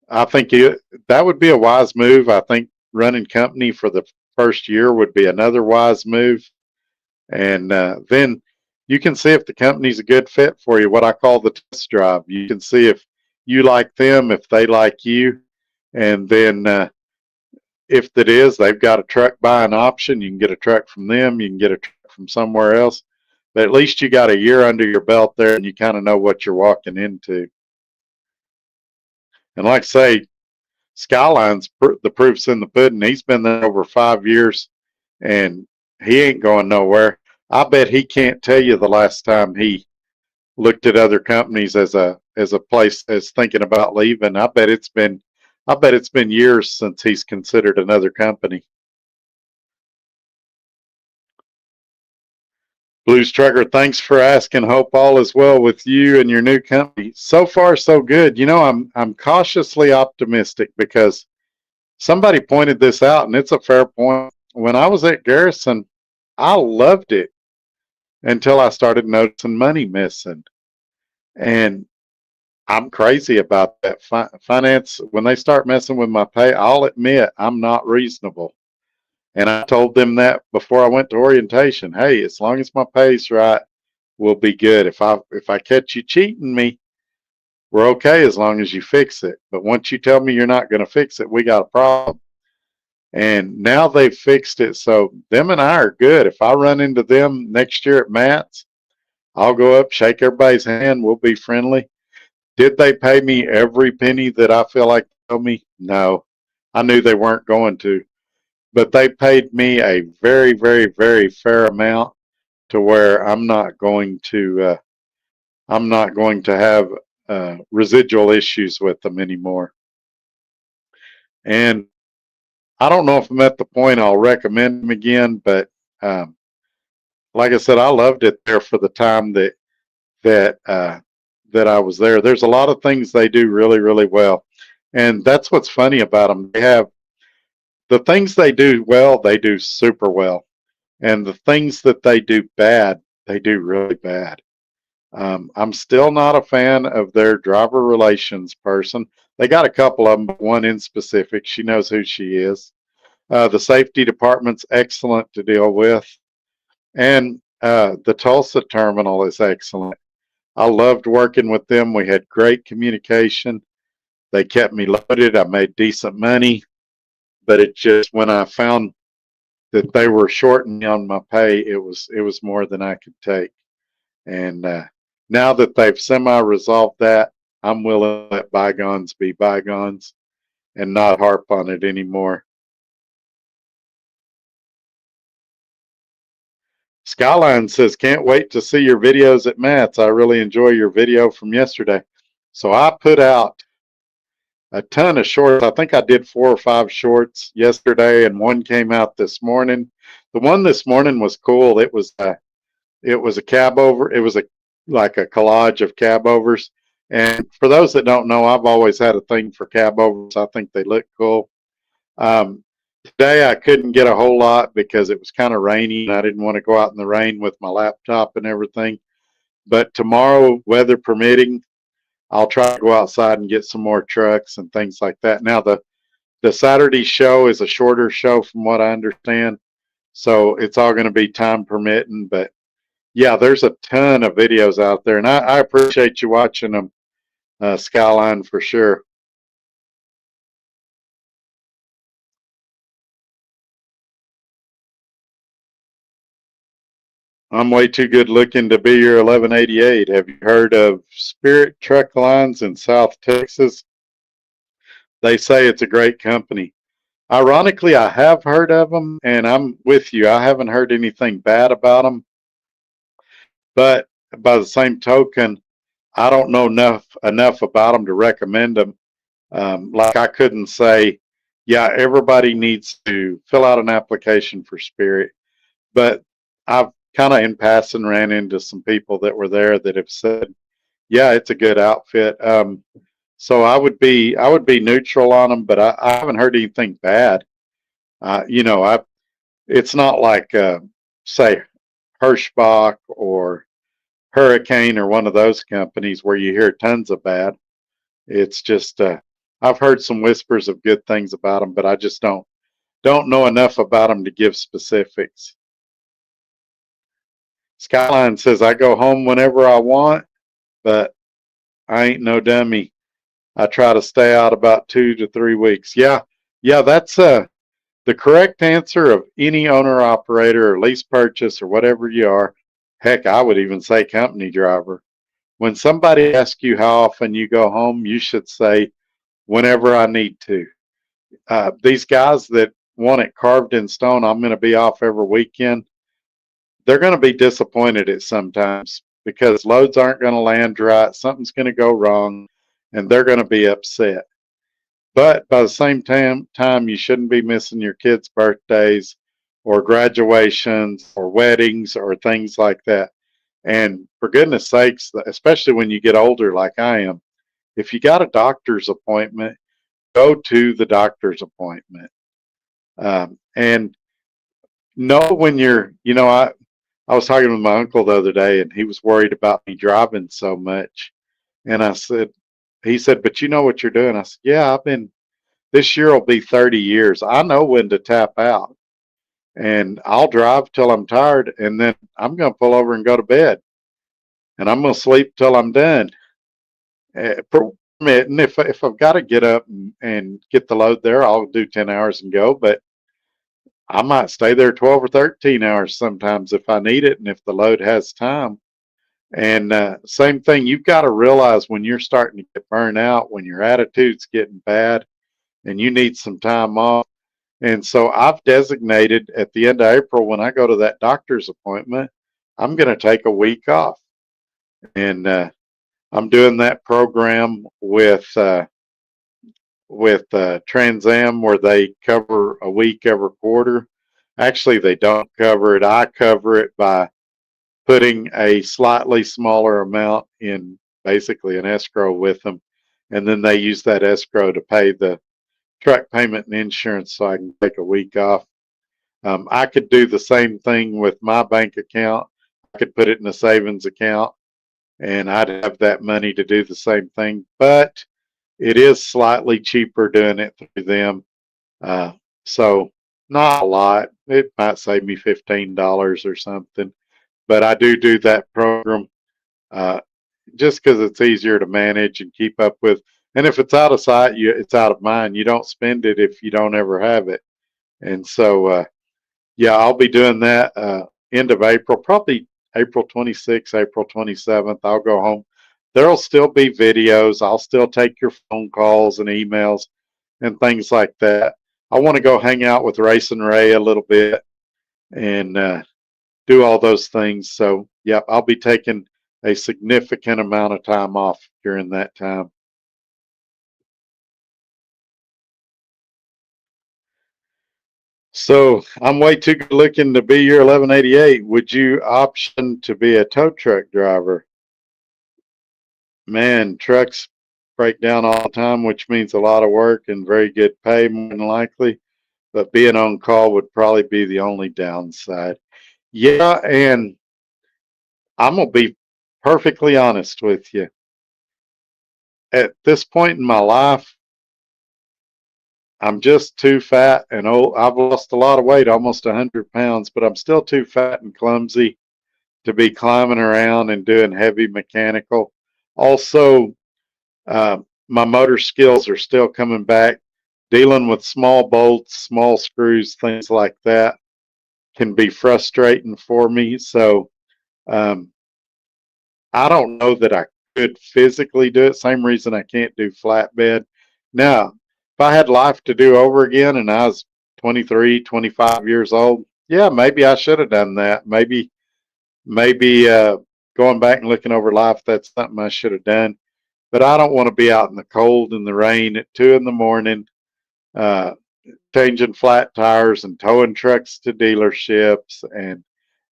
I think that would be a wise move. I think running company for the first year would be another wise move. And then you can see if the company's a good fit for you, what I call the test drive. You can see if you like them, if they like you. And then if that is, they've got a truck buying option. You can get a truck from them, you can get a truck from somewhere else. But at least you got a year under your belt there and you kind of know what you're walking into. And like I say, Skyline's the proof's in the pudding. He's been there over 5 years and he ain't going nowhere. I bet he can't tell you the last time he looked at other companies as a place as thinking about leaving. I bet it's been years since he's considered another company. Blues Trucker, thanks for asking. Hope all is well with you and your new company. So far, so good. You know, I'm cautiously optimistic because somebody pointed this out, and it's a fair point. When I was at Garrison, I loved it until I started noticing money missing. And I'm crazy about that. Finance, when they start messing with my pay, I'll admit I'm not reasonable. And I told them that before I went to orientation. Hey, as long as my pay's right, we'll be good. If I catch you cheating me, we're okay as long as you fix it. But once you tell me you're not going to fix it, we got a problem. And now they've fixed it, so them and I are good. If I run into them next year at Matt's, I'll go up, shake everybody's hand, we'll be friendly. Did they pay me every penny that I feel like they owe me? No. I knew they weren't going to. But they paid me a very, very, very fair amount to where I'm not going to have residual issues with them anymore. And I don't know if I'm at the point I'll recommend them again, but um, like I said, I loved it there for the time that that I was there. There's a lot of things they do really, really well, and that's what's funny about them. They have the things they do well, they do super well, and the things that they do bad, they do really bad. I'm still not a fan of their driver relations person. They got a couple of them, but one in specific. She knows who she is. The safety department's excellent to deal with, and the Tulsa terminal is excellent. I loved working with them. We had great communication. They kept me loaded. I made decent money, but it just when I found that they were shorting me on my pay, it was more than I could take. And now that they've semi-resolved that, I'm willing to let bygones be bygones and not harp on it anymore. Skyline says, can't wait to see your videos at Matt's. I really enjoy your video from yesterday. So I put out a ton of shorts. I think I did 4 or 5 shorts yesterday, and one came out this morning. The one this morning was cool. It was a cab over. It was like a collage of cab overs. And for those that don't know, I've always had a thing for cab overs. I think they look cool. Um, Today I couldn't get a whole lot because it was kind of rainy and I didn't want to go out in the rain with my laptop and everything. But tomorrow, weather permitting, I'll try to go outside and get some more trucks and things like that. Now the Saturday show is a shorter show from what I understand, so it's all going to be time permitting. But yeah, there's a ton of videos out there, and I appreciate you watching them. Skyline for sure. I'm way too good looking to be your 1188. Have you heard of Spirit Truck Lines in South Texas? They say it's a great company. Ironically, I have heard of them, and I'm with you. I haven't heard anything bad about them. But by the same token, I don't know enough about them to recommend them. Like I couldn't say, yeah, everybody needs to fill out an application for Spirit. But I've kind of in passing ran into some people that were there that have said, yeah, it's a good outfit. So I would be neutral on them, but I haven't heard anything bad. It's not like say Hirschbach or Hurricane or one of those companies where you hear tons of bad. It's just I've heard some whispers of good things about them, but I just don't know enough about them to give specifics. Skyline says I go home whenever I want, but I ain't no dummy. I try to stay out about 2 to 3 weeks. Yeah, that's the correct answer of any owner operator or lease purchase or whatever you are. Heck, I would even say company driver. When somebody asks you how often you go home, you should say whenever I need to. These guys that want it carved in stone, I'm going to be off every weekend. They're going to be disappointed at sometimes because loads aren't going to land right. Something's going to go wrong, and they're going to be upset. But by the same time, you shouldn't be missing your kids' birthdays or graduations or weddings or things like that. And for goodness sakes, especially when you get older like I am, if you got a doctor's appointment, go to the doctor's appointment. And know when I was talking with my uncle the other day, and he was worried about me driving so much. And he said, but you know what you're doing? I said, yeah, this year will be 30 years. I know when to tap out, and I'll drive till I'm tired, and then I'm going to pull over and go to bed, and I'm going to sleep till I'm done. And if I've got to get up and get the load there, I'll do 10 hours and go, but I might stay there 12 or 13 hours sometimes if I need it and if the load has time. And same thing, you've got to realize when you're starting to get burned out, when your attitude's getting bad and you need some time off. And so I've designated at the end of April when I go to that doctor's appointment, I'm going to take a week off. And I'm doing that program with TransAm where they cover a week every quarter. Actually, they don't cover it. I cover it by putting a slightly smaller amount in basically an escrow with them. And then they use that escrow to pay the truck payment and insurance so I can take a week off. I could do the same thing with my bank account. I could put it in a savings account and I'd have that money to do the same thing. But it is slightly cheaper doing it through them. So not a lot. It might save me $15 or something. But I do that program just because it's easier to manage and keep up with. And if it's out of sight, it's out of mind. You don't spend it if you don't ever have it. And so, yeah, I'll be doing that end of April, probably April 26th, April 27th. I'll go home. There'll still be videos. I'll still take your phone calls and emails and things like that. I want to go hang out with Race and Ray a little bit and do all those things. So, yeah, I'll be taking a significant amount of time off during that time. So I'm way too good looking to be your 1188. Would you option to be a tow truck driver? Man, trucks break down all the time, which means a lot of work and very good pay, more than likely. But being on call would probably be the only downside. Yeah, and I'm going to be perfectly honest with you. At this point in my life, I'm just too fat and old. I've lost a lot of weight, almost 100 pounds, but I'm still too fat and clumsy to be climbing around and doing heavy mechanical. Also, My motor skills are still coming back. Dealing with small bolts, small screws, things like that can be frustrating for me. So um, I don't know that I could physically do it. Same reason I can't do flatbed. Now, if I had life to do over again and I was 23, 25 years old, yeah, maybe I should have done that. Maybe going back and looking over life, that's something I should have done. But I don't want to be out in the cold and the rain at 2 in the morning, uh, changing flat tires and towing trucks to dealerships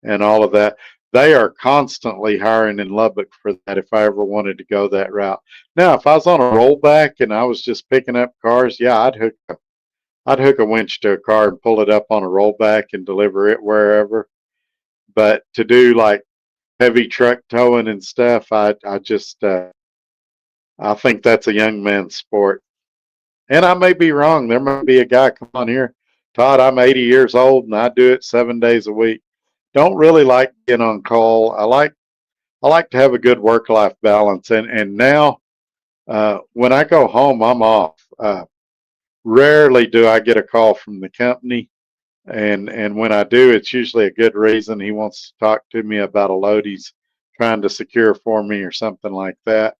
and all of that. They are constantly hiring in Lubbock for that if I ever wanted to go that route. Now, if I was on a rollback and I was just picking up cars, yeah, I'd hook a winch to a car and pull it up on a rollback and deliver it wherever. But to do like heavy truck towing and stuff, I just I think that's a young man's sport. And I may be wrong. There may be a guy, come on here, Todd, I'm 80 years old and I do it 7 days a week. Don't really like being on call. I like to have a good work life balance. And now when I go home, I'm off. Rarely do I get a call from the company. And when I do, it's usually a good reason. He wants to talk to me about a load he's trying to secure for me or something like that.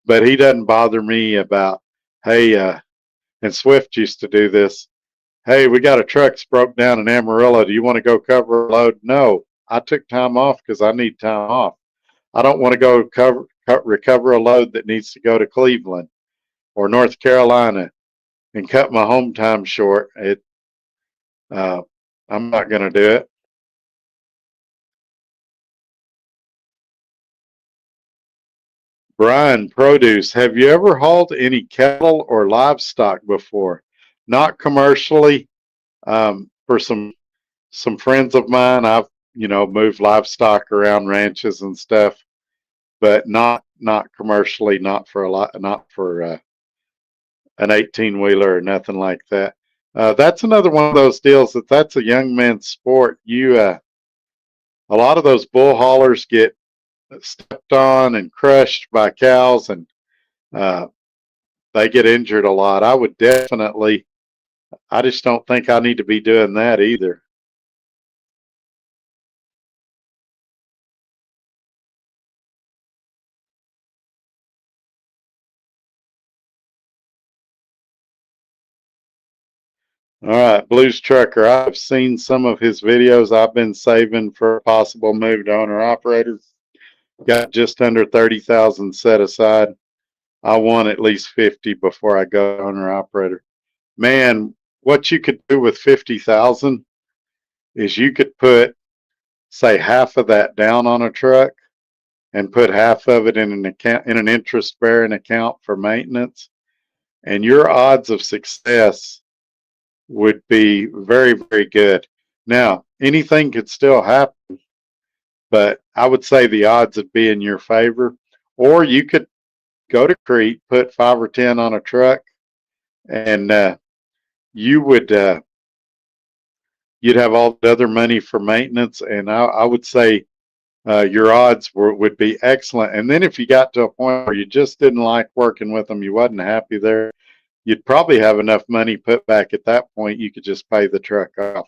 But he doesn't bother me about, hey, and Swift used to do this. Hey, we got a truck's broke down in Amarillo. Do you want to go cover a load? No, I took time off because I need time off. I don't want to go recover a load that needs to go to Cleveland or North Carolina and cut my home time short. Uh, I'm not going to do it. Brian Produce, have you ever hauled any cattle or livestock before? Not commercially. For some friends of mine, I've moved livestock around ranches and stuff, but not commercially, not for a lot, not for an 18-wheeler or nothing like that. That's another one of those deals that's a young man's sport. A lot of those bull haulers get stepped on and crushed by cows, and uh, they get injured a lot. I would definitely. I just don't think I need to be doing that either. All right, Blues Trucker. I've seen some of his videos. I've been saving for a possible move to owner operator. Got just under 30,000 set aside. I want at least 50 before I go owner operator. Man, what you could do with 50,000 is you could put, say, half of that down on a truck and put half of it in an account, in an interest bearing account for maintenance, and your odds of success would be very, very good. Now, anything could still happen, but I would say the odds would be in your favor. Or you could go to Crete, put 5 or 10 on a truck, and you would you'd have all the other money for maintenance. And I would say your odds would be excellent. And then if you got to a point where you just didn't like working with them, you wasn't happy there, you'd probably have enough money put back at that point. You could just pay the truck off.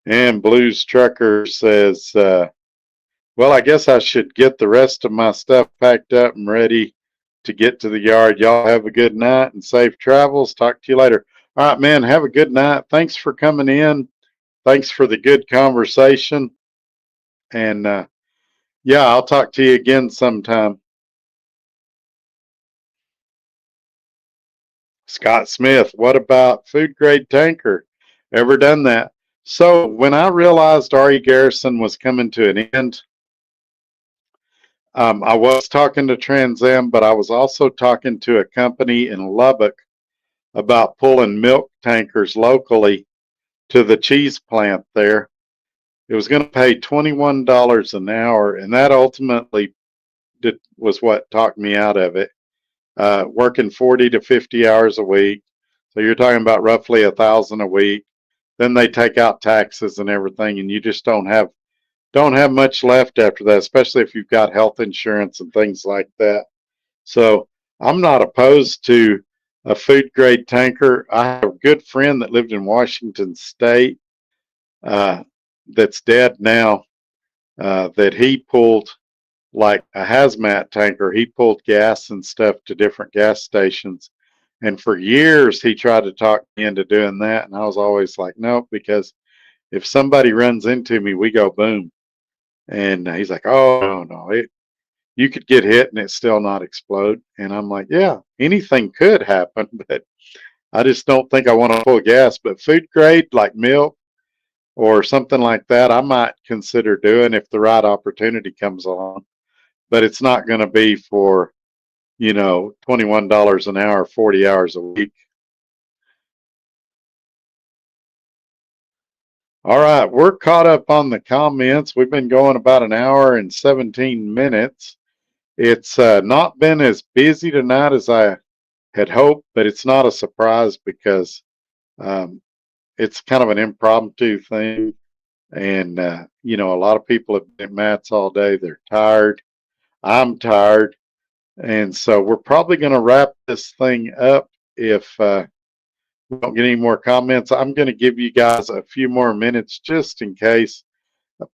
And Blues Trucker says, well, I guess I should get the rest of my stuff packed up and ready to get to the yard. Y'all have a good night and safe travels. Talk to you later. All right, man, have a good night. Thanks for coming in. Thanks for the good conversation. And yeah, I'll talk to you again sometime. Scott Smith, what about food grade tanker? Ever done that? So when I realized R.E. Garrison was coming to an end, I was talking to TransAm, but I was also talking to a company in Lubbock about pulling milk tankers locally to the cheese plant there. It was going to pay $21 an hour, and that ultimately was what talked me out of it. Working 40 to 50 hours a week, so you're talking about roughly 1,000 a week. Then they take out taxes and everything, and you just don't have don't have much left after that, especially if you've got health insurance and things like that. So I'm not opposed to a food grade tanker. I have a good friend that lived in Washington State that's dead now, that he pulled like a hazmat tanker. He pulled gas and stuff to different gas stations. And for years, he tried to talk me into doing that. And I was always like, nope, because if somebody runs into me, we go boom. And he's like, oh, no, you could get hit and it still not explode. And I'm like, yeah, anything could happen, but I just don't think I want to pull gas. But food grade, like milk or something like that, I might consider doing if the right opportunity comes along. But it's not going to be for, $21 an hour, 40 hours a week. All right, we're caught up on the comments. We've been going about an hour and 17 minutes. It's not been as busy tonight as I had hoped, but it's not a surprise because it's kind of an impromptu thing. And, a lot of people have been at Matt's all day. They're tired. I'm tired. And so we're probably going to wrap this thing up if we don't get any more comments. I'm going to give you guys a few more minutes just in case.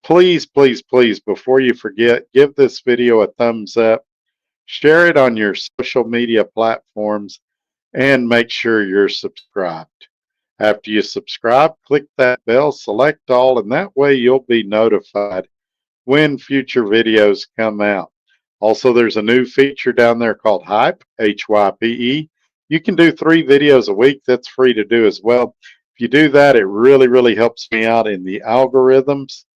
Please, please, please, before you forget, give this video a thumbs up. Share it on your social media platforms and make sure you're subscribed. After you subscribe, click that bell, select all, and that way you'll be notified when future videos come out. Also, there's a new feature down there called Hype, Hype. You can do 3 videos a week. That's free to do as well. If you do that, it really, really helps me out in the algorithms.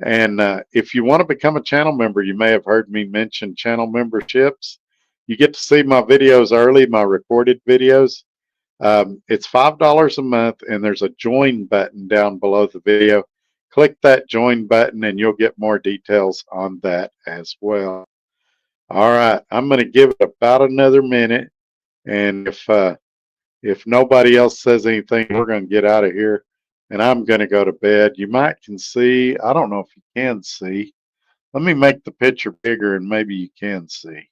And if you want to become a channel member, you may have heard me mention channel memberships. You get to see my videos early, my recorded videos. It's $5 a month, and there's a join button down below the video. Click that join button, and you'll get more details on that as well. All right, I'm going to give it about another minute, and if nobody else says anything, we're going to get out of here, and I'm going to go to bed. You might can see. I don't know if you can see. Let me make the picture bigger, and maybe you can see.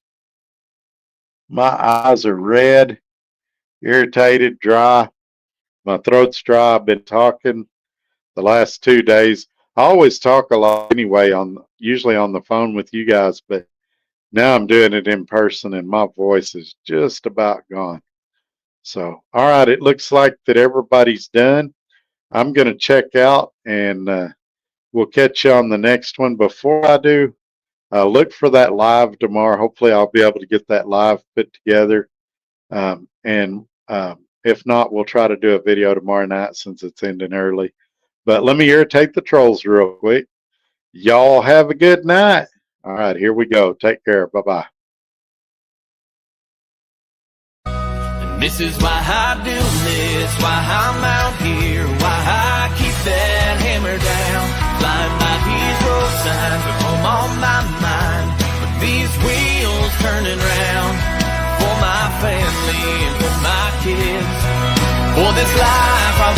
My eyes are red, irritated, dry. My throat's dry. I've been talking the last 2 days. I always talk a lot anyway, usually on the phone with you guys, but now I'm doing it in person, and my voice is just about gone. So, all right, it looks like that everybody's done. I'm going to check out, and we'll catch you on the next one. Before I do, look for that live tomorrow. Hopefully, I'll be able to get that live put together. If not, we'll try to do a video tomorrow night since it's ending early. But let me irritate the trolls real quick. Y'all have a good night. All right, here we go. Take care. Bye-bye. And this is why I do this, why I'm out here, why I keep that hammer down. Flying by these road signs with home on my mind, with these wheels turning round. For my family and for my kids, for this life I